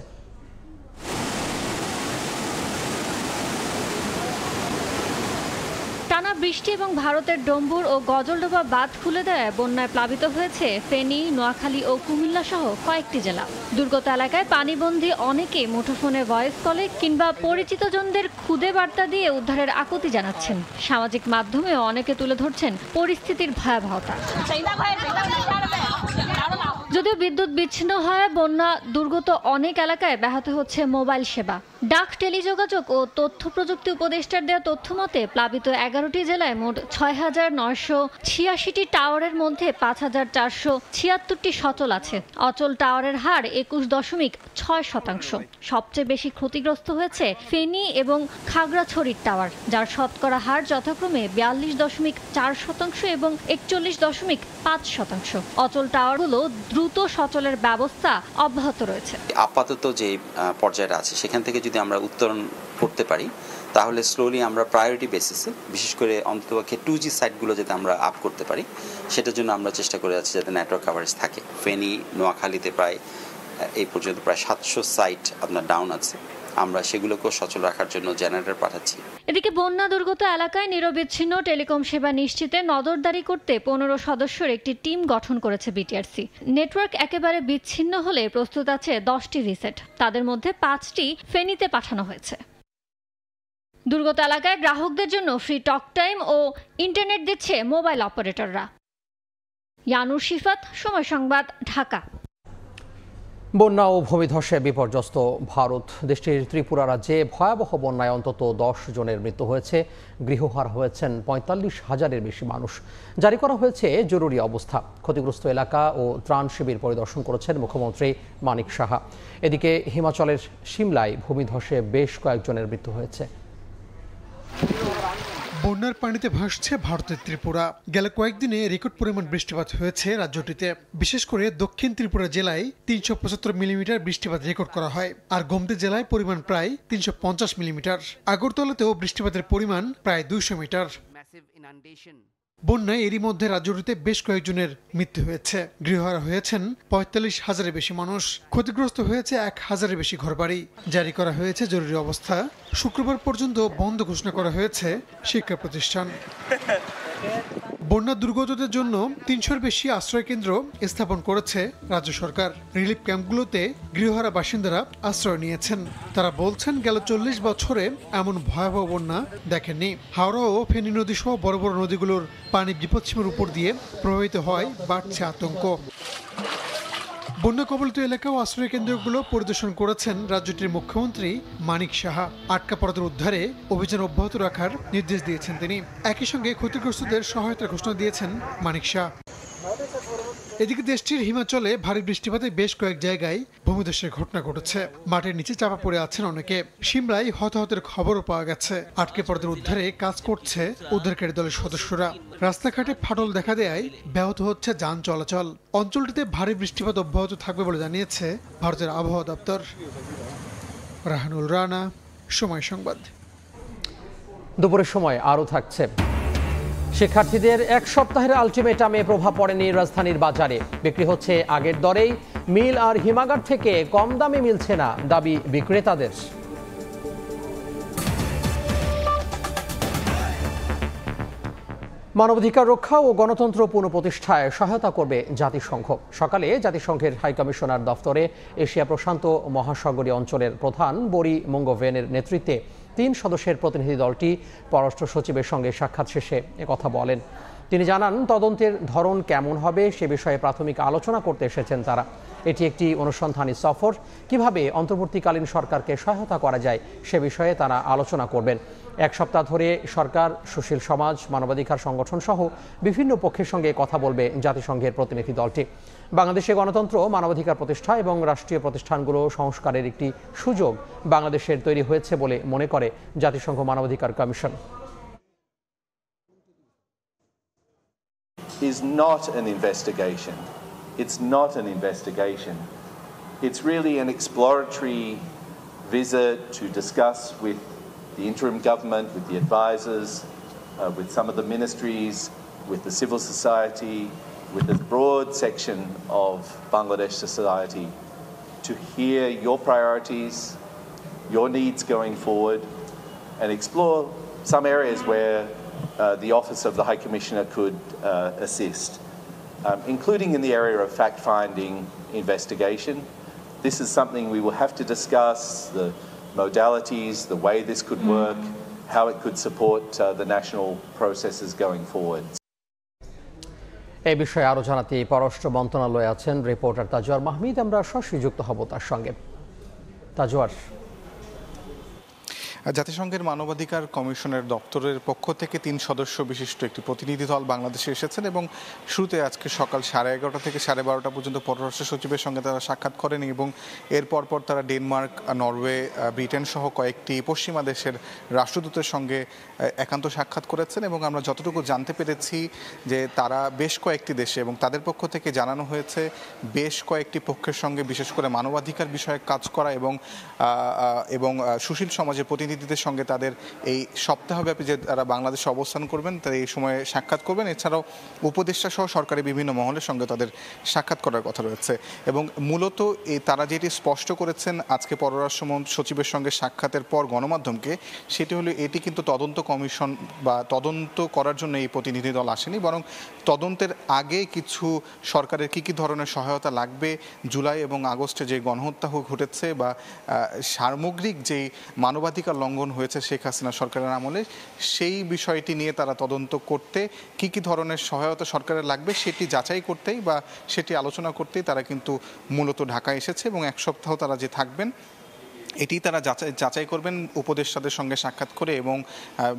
টানা বৃষ্টি এবং ভারতের ডম্বুর ও গজলডোবা বাঁধ খুলে দেওয়ায় বন্যায় প্লাবিত হয়েছে ফেনী, নোয়াখালী ও কুমিল্লা সহ কয়েকটি জেলা। দুর্গত এলাকায় পানিবন্দী অনেকে মুঠোফোনে ভয়েস কলে কিংবা পরিচিত জনদের খুদে বার্তা দিয়ে উদ্ধারের আকুতি জানাচ্ছেন। সামাজিক মাধ্যমেও অনেকে তুলে ধরছেন পরিস্থিতির ভয়াবহতা। যদিও বিদ্যুৎ বিচ্ছিন্ন হয় বন্যা দুর্গত অনেক এলাকায় ব্যাহত হচ্ছে মোবাইল সেবা। ডাক টেলিযোগাযোগ ও তথ্য প্রযুক্তি উপদেষ্টার দেওয়া তথ্য মতে প্লাবিত 11টি জেলায় মোট 6,986টি টাওয়ারের মধ্যে 5,476টি সচল আছে। অচল টাওয়ারের হার 21.6%। সবচেয়ে বেশি ক্ষতিগ্রস্ত হয়েছে ফেনী এবং খাগড়াছড়ির টাওয়ার, যার শতকরা হার যথাক্রমে 42.4% এবং 41.5%। অচল টাওয়ারগুলো দ্রুত সচলের ব্যবস্থা অব্যাহত রয়েছে। আপাতত যে পর্যায়ে আছে সেখান থেকে যদি আমরা উত্তরণ করতে পারি তাহলে স্লোলি আমরা প্রায়োরিটি বেসিসে, বিশেষ করে অন্ততপক্ষে 2G সাইটগুলো যাতে আমরা আপ করতে পারি সেটার জন্য আমরা চেষ্টা করে যাচ্ছি যাতে নেটওয়ার্ক কাভারেজ থাকে। ফেনী, নোয়াখালীতে প্রায় এই পর্যন্ত প্রায় 700 সাইট আপনার ডাউন আছে। আমরা সেগুলোকেও সচল রাখার জন্য জেনারেটর পাঠাচ্ছি। এদিকে বন্যা দুর্গত এলাকায় নিরবিচ্ছিন্ন টেলিকম সেবা নিশ্চিতে নজরদারি করতে 15 সদস্যের একটি টিম গঠন করেছে বিটিআরসি। নেটওয়ার্ক একেবারে বিচ্ছিন্ন হলে প্রস্তুত আছে 10টি রিসেট, তাদের মধ্যে 5টি ফেনীতে পাঠানো হয়েছে। দুর্গত এলাকায় গ্রাহকদের জন্য ফ্রি টক টাইম ও ইন্টারনেট দিচ্ছে মোবাইল অপারেটররা। ইয়ানুর শিফাত, সময় সংবাদ, ঢাকা। বন্যা ও ভূমিধসে বিপর্যস্ত ভারত। দেশটির ত্রিপুরা রাজ্যে ভয়াবহ বন্যায় অন্তত 10 জনের মৃত্যু হয়েছে, গৃহহারা হয়েছেন 45,000-এর বেশি মানুষ। জারি করা হয়েছে জরুরি অবস্থা। ক্ষতিগ্রস্ত এলাকা ও ত্রাণ শিবির পরিদর্শন করেছেন মুখ্যমন্ত্রী মানিক সাহা। এদিকে হিমাচলের সিমলায় ভূমিধসে বেশ কয়েকজনের মৃত্যু হয়েছে। বন্যার পানিতে ভাসছে ভারতের ত্রিপুরা। গেল কয়েকদিনে রেকর্ড পরিমাণ বৃষ্টিপাত হয়েছে রাজ্যটিতে। বিশেষ করে দক্ষিণ ত্রিপুরা জেলায় 375 মিলিমিটার বৃষ্টিপাত রেকর্ড করা হয়, আর গোমতি জেলায় পরিমাণ প্রায় 350 মিলিমিটার। আগরতলাতেও বৃষ্টিপাতের পরিমাণ প্রায় 200 মিটার। বন্যায় এরই মধ্যে রাজ্যটিতে বেশ কয়েকজনের মৃত্যু হয়েছে, গৃহহারা হয়েছেন 45,000-এর বেশি মানুষ। ক্ষতিগ্রস্ত হয়েছে 1,000-এর বেশি ঘরবাড়ি। জারি করা হয়েছে জরুরি অবস্থা। শুক্রবার পর্যন্ত বন্ধ ঘোষণা করা হয়েছে শিক্ষা প্রতিষ্ঠান। বন্যা দুর্গতদের জন্য 300-এর বেশি আশ্রয় কেন্দ্র স্থাপন করেছে রাজ্য সরকার। রিলিফ ক্যাম্পগুলোতে গৃহহারা বাসিন্দারা আশ্রয় নিয়েছেন। তারা বলছেন গেল 40 বছরে এমন ভয়াবহ বন্যা দেখেননি। হাওড়া ও ফেনী নদী সহ বড় বড় নদীগুলোর পানি বিপদসীমার উপর দিয়ে প্রবাহিত হয়, বাড়ছে আতঙ্ক। বন্যা কবলিত এলাকা ও আশ্রয় কেন্দ্রগুলো পরিদর্শন করেছেন রাজ্যটির মুখ্যমন্ত্রী মানিক সাহা। আটকা পড়াদের উদ্ধারে অভিযান অব্যাহত রাখার নির্দেশ দিয়েছেন তিনি। একই সঙ্গে ক্ষতিগ্রস্তদের সহায়তার ঘোষণা দিয়েছেন মানিক শাহ। এদিকে দেশটির হিমাচলে ভারী বৃষ্টিপাতে বেশ কয়েক জায়গায় ভূমিধসের ঘটনা ঘটেছে। মাটির নিচে চাপা পড়ে আছেন অনেকে। সিমলায় হতাহতের খবরও পাওয়া গেছে। আটকে পড়াদের উদ্ধারে কাজ করছে উদ্ধারকারী দলের সদস্যরা। রাস্তাঘাটে ফাটল দেখা দেয় ব্যাহত হচ্ছে যান চলাচল। অঞ্চলটিতে ভারী বৃষ্টিপাত অব্যাহত থাকবে বলে জানিয়েছে ভারতের আবহাওয়া দপ্তর। রাহানুল রানা, সময় সংবাদ। দুপুরের সময় আরও থাকছে। শিক্ষার্থীদের 1 সপ্তাহের আলটিমেটামে প্রভাব পড়েনি রাজধানীর বাজারে। বিক্রি হচ্ছে আগের দরেই। মিল আর হিমাগার থেকে কম দামে মিলছে না, দাবি বিক্রেতাদের। মানবাধিকার রক্ষা ও গণতন্ত্র পুনঃপ্রতিষ্ঠায় সহায়তা করবে জাতিসংঘ। সকালে জাতিসংঘের হাইকমিশনার দফতরে এশিয়া প্রশান্ত মহাসাগরীয় অঞ্চলের প্রধান বরি মঙ্গোভেনের নেতৃত্বে 3 সদস্যের প্রতিনিধি দলটি পররাষ্ট্র সচিবের সঙ্গে সাক্ষাৎ শেষে একথা বলেন। তিনি জানান, তদন্তের ধরন কেমন হবে সে বিষয়ে প্রাথমিক আলোচনা করতে এসেছেন তারা। এটি একটি অনুসন্ধানী সফর। কিভাবে অন্তর্বর্তীকালীন সরকারকে সহায়তা করা যায় সে বিষয়ে তারা আলোচনা করবেন। এক সপ্তাহ ধরে সরকার, সুশীল সমাজ, মানবাধিকার সংগঠন সহ বিভিন্ন পক্ষের সঙ্গে কথা বলবে জাতিসংঘের প্রতিনিধি দলটি। বাংলাদেশে গণতন্ত্র, মানবাধিকার প্রতিষ্ঠা এবং রাষ্ট্রীয় প্রতিষ্ঠানগুলো সংস্কারের একটি সুযোগ বাংলাদেশের তৈরি হয়েছে বলে মনে করে জাতিসংঘ মানবাধিকার commission. Is not an investigation. It's not an investigation. It's really an exploratory visit to discuss with the interim government, with the advisors, with some of the ministries, with the civil society, with the broad section of Bangladesh society to hear your priorities, your needs going forward, and explore some areas where the Office of the High Commissioner could assist, including in the area of fact-finding investigation. This is something we will have to discuss, the modalities, the way this could work, how it could support the national processes going forward. এই বিষয়ে আরো জানাতে পররাষ্ট্র মন্ত্রণালয়ে আছেন reporter Tajwar মাহমিদ। আমরা সরাসরি যুক্ত হব তার সঙ্গে। তাজওয়ার, জাতিসংঘের মানবাধিকার কমিশনের দপ্তরের পক্ষ থেকে 3 সদস্য বিশিষ্ট একটি প্রতিনিধি দল বাংলাদেশে এসেছেন এবং শুরুতে আজকে সকাল 11:30 থেকে 12:30 পর্যন্ত পররাষ্ট্র সচিবের সঙ্গে তারা সাক্ষাৎ করেন এবং এর পর তারা ডেনমার্ক, নরওয়ে, ব্রিটেন সহ কয়েকটি পশ্চিমা দেশের রাষ্ট্রদূতের সঙ্গে একান্ত সাক্ষাৎ করেছেন এবং আমরা যতটুকু জানতে পেরেছি যে তারা বেশ কয়েকটি দেশে এবং তাদের পক্ষ থেকে জানানো হয়েছে বেশ কয়েকটি পক্ষের সঙ্গে বিশেষ করে মানবাধিকার বিষয়ে কাজ করা এবং সুশীল সমাজের প্রতিনিধিদের সঙ্গে তাদের এই সপ্তাহব্যাপী যে তারা বাংলাদেশে অবস্থান করবেন তারা এই সময়ে সাক্ষাৎ করবেন। এছাড়াও উপদেষ্টা সহ সরকারি বিভিন্ন মহলের সঙ্গে তাদের সাক্ষাৎ করার কথা রয়েছে এবং মূলত তারা যেটি স্পষ্ট করেছেন আজকে পররাষ্ট্র সচিবের সঙ্গে সাক্ষাতের পর গণমাধ্যমকে, সেটি হলো এটি কিন্তু তদন্ত কমিশন বা তদন্ত করার জন্য এই প্রতিনিধি দল আসেনি, বরং তদন্তের আগে কিছু সরকারের কী ধরনের সহায়তা লাগবে, জুলাই এবং আগস্টে যে গণহত্যা ঘটেছে বা সামগ্রিক যেই মানবাধিকার লঙ্ঘন হয়েছে শেখ হাসিনা সরকারের আমলে, সেই বিষয়টি নিয়ে তারা তদন্ত করতে কী ধরনের সহায়তা সরকারের লাগবে সেটি যাচাই করতেই বা সেটি আলোচনা করতেই তারা কিন্তু মূলত ঢাকায় এসেছে এবং এক সপ্তাহ তারা যে থাকবেন এটি তারা যাচাই করবেন উপদেষ্টাদের সঙ্গে সাক্ষাৎ করে এবং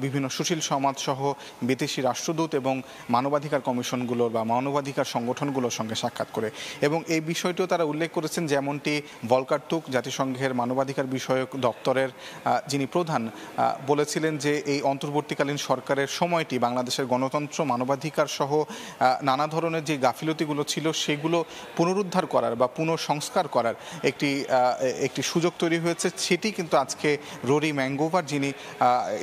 বিভিন্ন সুশীল সমাজ সহ বিদেশি রাষ্ট্রদূত এবং মানবাধিকার কমিশনগুলোর বা মানবাধিকার সংগঠনগুলোর সঙ্গে সাক্ষাৎ করে। এবং এই বিষয়টিও তারা উল্লেখ করেছেন, যেমনটি ভলকার তুর্ক জাতিসংঘের মানবাধিকার বিষয়ক দপ্তরের যিনি প্রধান বলেছিলেন যে এই অন্তর্বর্তীকালীন সরকারের সময়টি বাংলাদেশের গণতন্ত্র, মানবাধিকার সহ নানা ধরনের যে গাফিলতিগুলো ছিল সেগুলো পুনরুদ্ধার করার বা পুনঃসংস্কার করার একটি সুযোগ তৈরি হয়েছে। সেটি কিন্তু আজকে রোরি ম্যাঙ্গোভার যিনি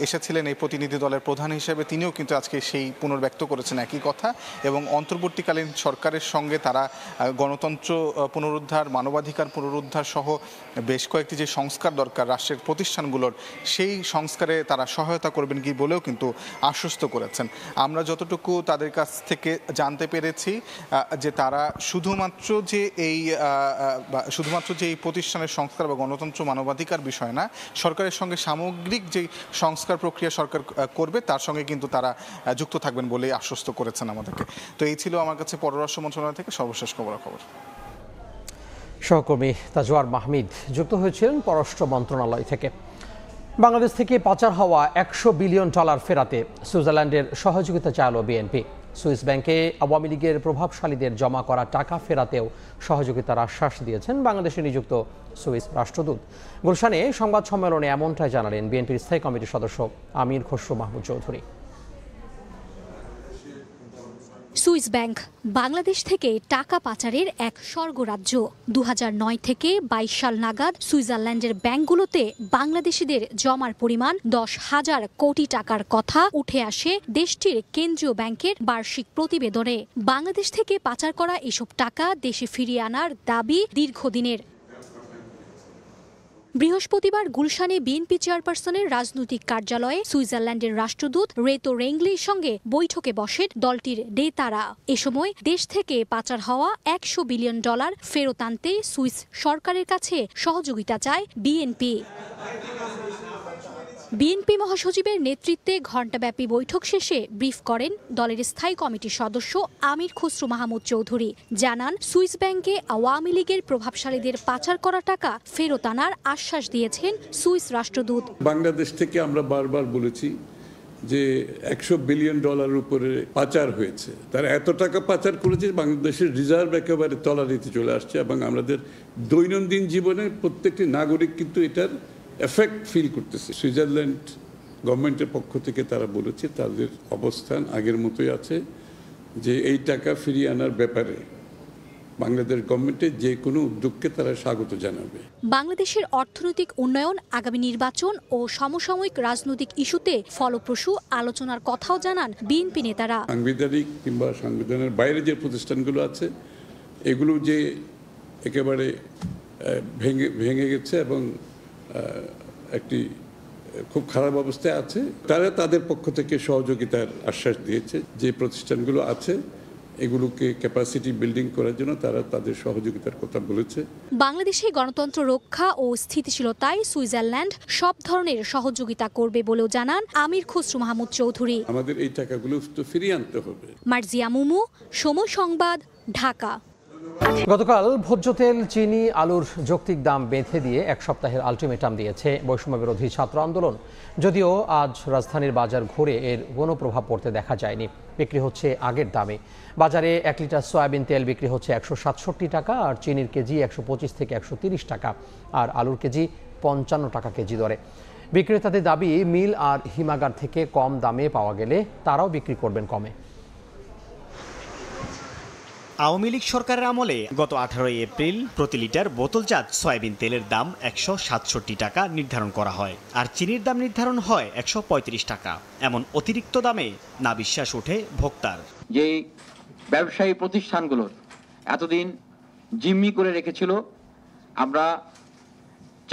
এসেছিলেন এই প্রতিনিধি দলের প্রধান হিসেবে, তিনিও কিন্তু আজকে সেই পুনর্ব্যক্ত করেছেন একই কথা এবং অন্তর্বর্তীকালীন সরকারের সঙ্গে তারা গণতন্ত্র পুনরুদ্ধার, মানবাধিকার পুনরুদ্ধার সহ বেশ কয়েকটি যে সংস্কার দরকার রাষ্ট্রের প্রতিষ্ঠানগুলোর, সেই সংস্কারে তারা সহায়তা করবেন কি বলেও কিন্তু আশ্বস্ত করেছেন। আমরা যতটুকু তাদের কাছ থেকে জানতে পেরেছি যে তারা শুধুমাত্র যে এই প্রতিষ্ঠানের সংস্কার বা গণতন্ত্র মানবাধিকার বিষয় না, সরকারের সঙ্গে সামগ্রিক যে সংস্কার প্রক্রিয়া সরকার করবে তার সঙ্গে কিন্তু তারা যুক্ত থাকবেন বলে আশ্বস্ত করেছেন আমাদেরকে। তো এই ছিল আমার কাছে পররাষ্ট্র মন্ত্রণালয় থেকে সর্বশেষ খবর। সহকর্মী তাজওয়ার মাহমিদ যুক্ত হয়েছিলেন পররাষ্ট্র মন্ত্রণালয় থেকে। বাংলাদেশ থেকে পাচার হওয়া $100 বিলিয়ন ফেরাতে সুইজারল্যান্ডের সহযোগিতা চাইল বিএনপি। সুইস ব্যাংকে আওয়ামী লীগের প্রভাবশালীদের জমা করা টাকা ফেরাতেও সহযোগিতার আশ্বাস দিয়েছেন বাংলাদেশে নিযুক্ত সুইস রাষ্ট্রদূত। গুলশানে সংবাদ সম্মেলনে এমনটাই জানালেন বিএনপির স্থায়ী কমিটির সদস্য আমির খসরু মাহমুদ চৌধুরী। সুইস ব্যাংক বাংলাদেশ থেকে টাকা পাচারের এক স্বর্গরাজ্য। 2009 থেকে 22 সাল নাগাদ সুইজারল্যান্ডের ব্যাংকগুলোতে বাংলাদেশিদের জমার পরিমাণ 10,000 কোটি টাকার কথা উঠে আসে দেশটির কেন্দ্রীয় ব্যাংকের বার্ষিক প্রতিবেদনে। বাংলাদেশ থেকে পাচার করা এসব টাকা দেশে ফিরিয়ে আনার দাবি দীর্ঘদিনের। বৃহস্পতিবার গুলশানে বিএনপি চেয়ারপারসনের রাজনৈতিক কার্যালয়ে সুইজারল্যান্ডের রাষ্ট্রদূত রেতো রেংলির সঙ্গে বৈঠকে বসে দলটির নেতারা। এ সময় দেশ থেকে পাচার হওয়া $100 বিলিয়ন ফেরত আনতে সুইস সরকারের কাছে সহযোগিতা চায় বিএনপি। বিএনপি মহাসচিবের নেতৃত্বে ঘণ্টাব্যাপী বৈঠক শেষে ব্রিফ করেন দলের স্থায়ী কমিটির সদস্য আমির খসরু মাহমুদ চৌধুরী। জানান, সুইস ব্যাংকে আওয়ামী লীগের প্রভাবশালীদের পাচার করা টাকা ফেরত আনার আশ্বাস দিয়েছেন সুইস রাষ্ট্রদূত। বাংলাদেশ থেকে আমরা বারবার বলেছি যে $100 বিলিয়ন উপরে পাচার হয়েছে। তারা এত টাকা পাচার করেছে বাংলাদেশের রিজার্ভ একেবারে তলানিতে চলে আসছে, এবং আমাদের দৈনন্দিন জীবনে প্রত্যেকটি নাগরিক কিন্তু এটার এফেক্ট ফিল করতেছে। সুইজারল্যান্ড গভর্নমেন্টের পক্ষ থেকে তারা বলেছে তাদের অবস্থান আগের মতোই আছে, যে এই টাকা ফিরিয়ে আনার ব্যাপারে বাংলাদেশ গভর্নমেন্টের যে কোনো উদ্যোগকে তারা স্বাগত জানাবে। বাংলাদেশের অর্থনৈতিক উন্নয়ন, আগামী নির্বাচন ও সমসাময়িক রাজনৈতিক ইস্যুতে ফলপ্রসূ আলোচনার কথাও জানান বিএনপি নেতারা। সাংবিধানিক কিংবা সংবিধানের বাইরে যে প্রতিষ্ঠানগুলো আছে এগুলো যে একেবারে ভেঙে গেছে এবং একটি খুব খারাপ অবস্থায় আছে, তারা তাদের পক্ষ থেকে সহযোগিতার আশ্বাস দিয়েছে। যে প্রতিষ্ঠানগুলো আছে এগুলোকে ক্যাপাসিটি বিল্ডিং করার জন্য তারা তাদের সহযোগিতার কথা বলেছে। বাংলাদেশে গণতন্ত্র রক্ষা ও স্থিতিশীলতায় সুইজারল্যান্ড সব ধরনের সহযোগিতা করবে বলেও জানান আমির খসরু মাহমুদ চৌধুরী। আমাদের এই টাকাগুলো তো ফিরিয়ে আনতে হবে। মার্জিয়া মুমু, সময় সংবাদ, ঢাকা। গতকাল ভোজ্য তেল, চিনি, আলুর যৌক্তিক দাম বেঁধে দিয়ে এক সপ্তাহের আলটিমেটাম দিয়েছে বৈষম্য বিরোধী ছাত্র আন্দোলন। যদিও আজ রাজধানীর বাজার ঘুরে এর কোনো প্রভাব পড়তে দেখা যায়নি। বিক্রি হচ্ছে আগের দামে। বাজারে 1 লিটার সয়াবিন তেল বিক্রি হচ্ছে 167 টাকা, আর চিনির কেজি 125 থেকে 130 টাকা, আর আলুর কেজি 55 টাকা কেজি দরে। বিক্রেতাদের দাবি, মিল আর হিমাগার থেকে কম দামে পাওয়া গেলে তারাও বিক্রি করবেন কমে। আওয়ামী লীগ সরকারের আমলে গত 18 এপ্রিল প্রতি লিটার বোতলজাত সয়াবিন তেলের দাম 167 টাকা নির্ধারণ করা হয়, আর চিনির দাম নির্ধারণ হয় 135 টাকা। এমন অতিরিক্ত দামে না বিশ্বাস ওঠে ভোক্তার। যে ব্যবসায়ী প্রতিষ্ঠানগুলোর এতদিন জিম্মি করে রেখেছিল, আমরা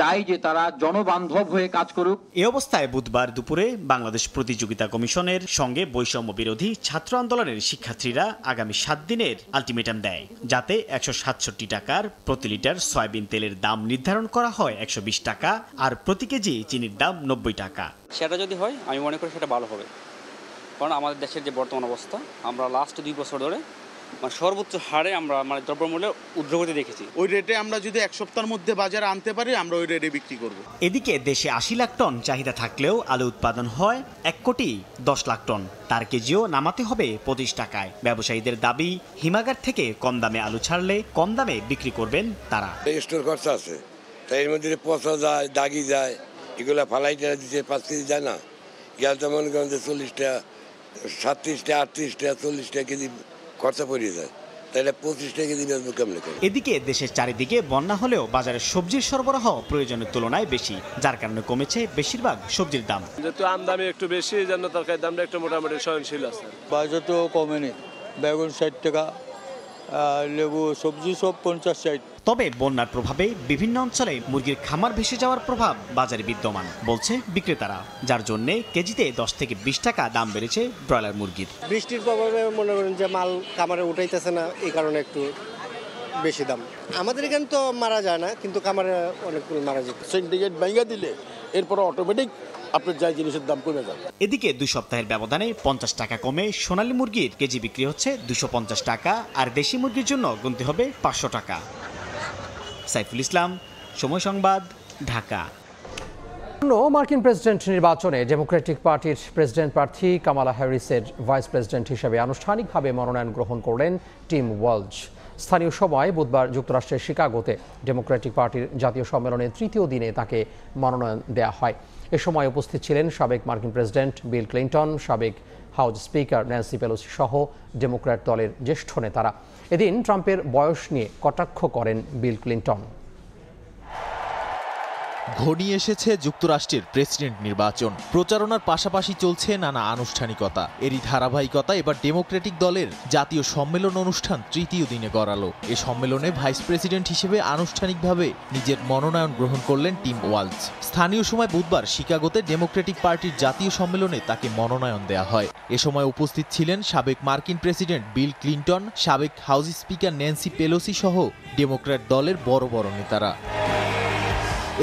চাই যে তারা জনবান্ধব হয়ে কাজ করুক। এ অবস্থায় বুধবার দুপুরে বাংলাদেশ প্রতিযোগিতা কমিশনের সঙ্গে বৈষম্য বিরোধী ছাত্র আন্দোলনের শিক্ষার্থীরা আগামী 7 দিনের আলটিমেটাম দেয়, যাতে 167 টাকার প্রতি লিটার সয়াবিন তেলের দাম নির্ধারণ করা হয় 120 টাকা, আর প্রতি কেজি চিনির দাম 90 টাকা। সেটা যদি হয় আমি মনে করি সেটা ভালো হবে, কারণ আমাদের দেশের যে বর্তমান অবস্থা, আমরা লাস্ট 2 বছর ধরে সর্বোচ্চ হারে আমরা দ্রব্যমূল্যের ঊর্ধ্বগতি দেখেছি। ওই রেটে আমরা যদি এক সপ্তাহের মধ্যে বাজারে আনতে পারি, আমরা ওই রেটে বিক্রি করব। এদিকে দেশে 80 লাখ টন চাহিদা থাকলেও আলু উৎপাদন হয় 1,10 লাখ টন। তার কেজিও নামাতে হবে 25 টাকায়। ব্যবসায়ীদের দাবি, হিমাগার থেকে কম দামে আলু ছাড়লে কম দামে বিক্রি করবেন তারা। স্টোর খরচা আছে, তাই এর মধ্যে পচা যায়, দাগি যায়, এগুলো ফালাইটা দিতে 5 কেজি যায় না। গেল তো মনে করেন যে 40 টাকা, 37 টাকা, 38 টাকা, 40 টাকা কেজি খরচা পড়ে যায়, তাহলে 25 টাকা কেজি বেচবো কেমনে করে? এদিকে দেশের চারিদিকে বন্যা হলেও বাজারে সবজির সরবরাহ প্রয়োজনের তুলনায় বেশি, যার কারণে কমেছে বেশিরভাগ সবজির দাম। যেহেতু আমদানি একটু বেশি, এই জন্য তরকারির দামটা একটু মোটামুটি সহনশীল আছে। বাজার তো কমেনি, বেগুন 60 টাকা, লেবু, সবজি সব 50-60। তবে বন্যার প্রভাবে বিভিন্ন অঞ্চলে মুরগির খামার ভেসে যাওয়ার প্রভাব বাজারে বিদ্যমান বলছে বিক্রেতারা, যার জন্য কেজিতে 10 থেকে 20 টাকা দাম বেড়েছে ব্রয়লার মুরগির। বৃষ্টির প্রভাবে মনে করেন যে মাল খামারে উঠাইতেছে না, এই কারণে একটু বেশি দাম। আমাদের এখানে তো মারা যায় না, কিন্তু খামারে অনেকগুলো মারা যায়। সিন্ডিকেট ভাঙা দিলে এরপর অটোমেটিক আপনার যাই জিনিসের দাম কমে যাবে। এদিকে 2 সপ্তাহের ব্যবধানে 50 টাকা কমে সোনালী মুরগির কেজি বিক্রি হচ্ছে 250 টাকা, আর দেশি মুরগির জন্য গুনতে হবে 500 টাকা। সাইফুল ইসলাম, সময় সংবাদ, ঢাকা। মার্কিন প্রেসিডেন্ট নির্বাচনে ডেমোক্রেটিক পার্টির প্রেসিডেন্ট প্রার্থী কামালা হ্যারিসের ভাইস প্রেসিডেন্ট হিসেবে আনুষ্ঠানিকভাবে মনোনয়ন গ্রহণ করলেন টিম ওয়ালজ। স্থানীয় সময় বুধবার যুক্তরাষ্ট্রের শিকাগোতে ডেমোক্রেটিক পার্টির জাতীয় সম্মেলনের 3য় দিনে তাকে মনোনয়ন দেওয়া হয়। এ সময় উপস্থিত ছিলেন সাবেক মার্কিন প্রেসিডেন্ট বিল ক্লিন্টন, সাবেক হাউস স্পিকার ন্যান্সি পেলোসি সহ ডেমোক্র্যাট দলের জ্যেষ্ঠ নেতারা। এদিন ট্রাম্পের বয়স নিয়ে কটাক্ষ করেন বিল ক্লিন্টন। ঘনিয়ে এসেছে যুক্তরাষ্ট্রের প্রেসিডেন্ট নির্বাচন। প্রচারণার পাশাপাশি চলছে নানা আনুষ্ঠানিকতা। এরই ধারাবাহিকতা এবার ডেমোক্রেটিক দলের জাতীয় সম্মেলন অনুষ্ঠান 3য় দিনে গড়ালো। এ সম্মেলনে ভাইস প্রেসিডেন্ট হিসেবে আনুষ্ঠানিকভাবে নিজের মনোনয়ন গ্রহণ করলেন টিম ওয়ালজ। স্থানীয় সময় বুধবার শিকাগোতে ডেমোক্রেটিক পার্টির জাতীয় সম্মেলনে তাকে মনোনয়ন দেওয়া হয়। এ সময় উপস্থিত ছিলেন সাবেক মার্কিন প্রেসিডেন্ট বিল ক্লিন্টন, সাবেক হাউস স্পিকার ন্যান্সি পেলোসি সহ ডেমোক্র্যাট দলের বড় বড় নেতারা।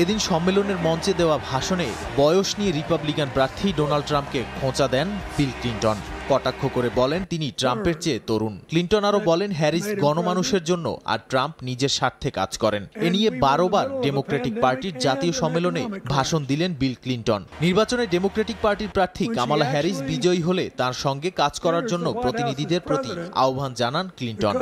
এদিন সম্মেলনের মঞ্চে দেওয়া ভাষণে বয়স নিয়ে রিপাবলিকান প্রার্থী ডোনাল্ড ট্রাম্পকে খোঁচা দেন বিল ক্লিন্টন। কটাক্ষ করে বলেন তিনি ট্রাম্পের চেয়ে তরুণ। ক্লিন্টন আরও বলেন হ্যারিস গণমানুষের জন্য আর ট্রাম্প নিজের স্বার্থে কাজ করেন। এ নিয়ে 12 বার ডেমোক্রেটিক পার্টির জাতীয় সম্মেলনে ভাষণ দিলেন বিল ক্লিন্টন। নির্বাচনে ডেমোক্রেটিক পার্টির প্রার্থী কামালা হ্যারিস বিজয়ী হলে তার সঙ্গে কাজ করার জন্য প্রতিনিধিদের প্রতি আহ্বান জানান ক্লিন্টন।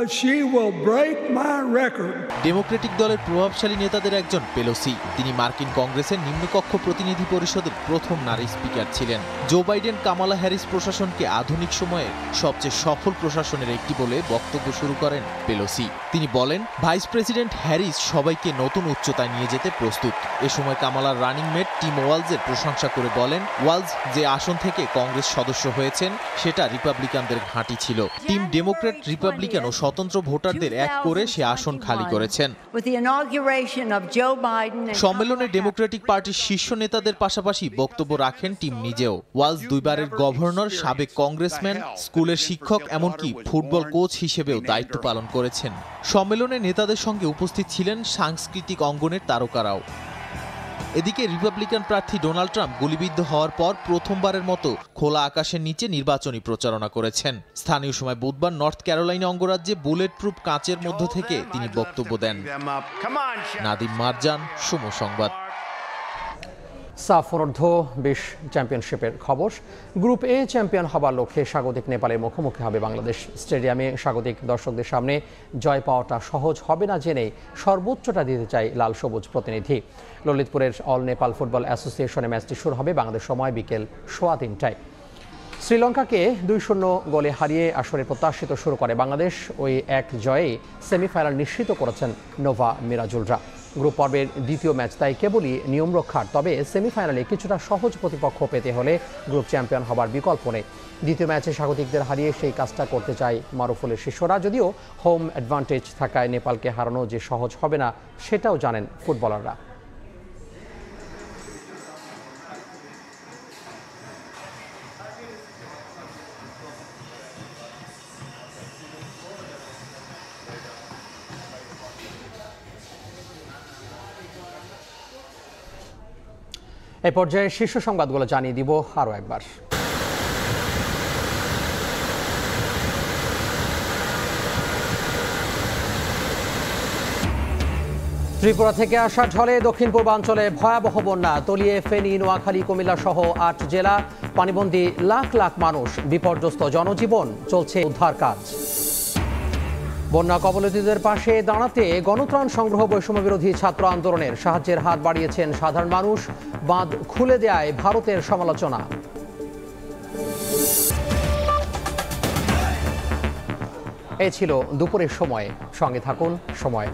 ডেমোক্রেটিক দলের প্রভাবশালী নেতাদের একজন পেলোসি। তিনি মার্কিন কংগ্রেসের নিম্নকক্ষ প্রতিনিধি পরিষদের প্রথম নারী স্পিকার ছিলেন। জো বাইডেন কামালা হ্যারিস প্রশাসনকে আধুনিক সময়ে সবচেয়ে সফল প্রশাসনের একটি বলে বক্তব্য শুরু করেন পেলোসি। তিনি বলেন ভাইস প্রেসিডেন্ট হ্যারিস সবাইকে নতুন উচ্চতায় নিয়ে যেতে প্রস্তুত। এ সময় কামালার রানিং মেট টিম ওয়ালজের প্রশংসা করে বলেন ওয়ালজ যে আসন থেকে কংগ্রেস সদস্য হয়েছেন সেটা রিপাবলিকানদের ঘাঁটি ছিল। টিম ডেমোক্রেট, রিপাবলিকান ও স্বতন্ত্র ভোটারদের এক করে সে আসন খালি করেছেন। সম্মেলনে ডেমোক্রেটিক পার্টির শীর্ষ নেতাদের পাশাপাশি বক্তব্য রাখেন টিম নিজেও। ওয়ালজ দুইবারের গভর্নর, সাবেক কংগ্রেসম্যান, স্কুলের শিক্ষক, এমনকি ফুটবল কোচ হিসেবেও দায়িত্ব পালন করেছেন। সম্মেলনে নেতাদের সঙ্গে উপস্থিত ছিলেন সাংস্কৃতিক অঙ্গনের তারকারাও। এদিকে রিপাবলিকান প্রার্থী ডোনাল্ড ট্রাম্প গুলিবিদ্ধ হওয়ার পর প্রথমবারের মতো খোলা আকাশের নিচে নির্বাচনী প্রচারণা করেছেন। স্থানীয় সময় বুধবার নর্থ ক্যারোলাইনা অঙ্গরাজ্যে বুলেট প্রুফ কাঁচের মধ্য থেকে তিনি বক্তব্য দেন। নাদিম মারজান, সময় সংবাদ। সাফ অনূর্ধ্ব 20 চ্যাম্পিয়নশিপের খবর। গ্রুপ এ চ্যাম্পিয়ন হবার লক্ষ্যে স্বাগতিক নেপালের মুখোমুখি হবে বাংলাদেশ। স্টেডিয়ামে স্বাগতিক দর্শকদের সামনে জয় পাওয়াটা সহজ হবে না জেনে সর্বোচ্চটা দিতে চায় লাল সবুজ প্রতিনিধি। ললিতপুরের অল নেপাল ফুটবল অ্যাসোসিয়েশনে ম্যাচটি শুরু হবে বাংলাদেশ সময় বিকেল 3:15টায়। শ্রীলঙ্কাকে 2-0 গোলে হারিয়ে আসরে প্রত্যাশিত শুরু করে বাংলাদেশ। ওই এক জয়ে সেমিফাইনাল নিশ্চিত করেছেন নোভা মিরাজুলরা। গ্রুপ পর্বের দ্বিতীয় ম্যাচ তাই কেবলই নিয়ম রক্ষার, তবে সেমিফাইনালে কিছুটা সহজ প্রতিপক্ষ পেতে হলে গ্রুপ চ্যাম্পিয়ন হবার বিকল্প নেই। দ্বিতীয় ম্যাচে স্বাগতিকদের হারিয়ে সেই কাজটা করতে চায় মারুফুলের শিষ্যরা। যদিও হোম অ্যাডভান্টেজ থাকায় নেপালকে হারানো যে সহজ হবে না সেটাও জানেন ফুটবলাররা। এই পর্যায়ে শীর্ষ সংবাদগুলো জানিয়ে দিব আরও একবার। ত্রিপুরা থেকে আসা ঝড়ে দক্ষিণ পূর্বাঞ্চলে ভয়াবহ বন্যা। তলিয়ে ফেনী, নোয়াখালী, কুমিল্লা সহ 8 জেলা, পানিবন্দী লাখ লাখ মানুষ, বিপর্যস্ত জনজীবন, চলছে উদ্ধার কাজ। বন্যা কবলিতদের পাশে দাঁড়াতে গণত্রাণ সংগ্রহ বৈষম্য বিরোধী ছাত্র আন্দোলনের সাহায্যের হাত বাড়িয়েছেন সাধারণ মানুষ। বাঁধ খুলে দেয়ায় ভারতের সমালোচনা। এই ছিল দুপুরের সময়ে। সঙ্গে থাকুন সময়।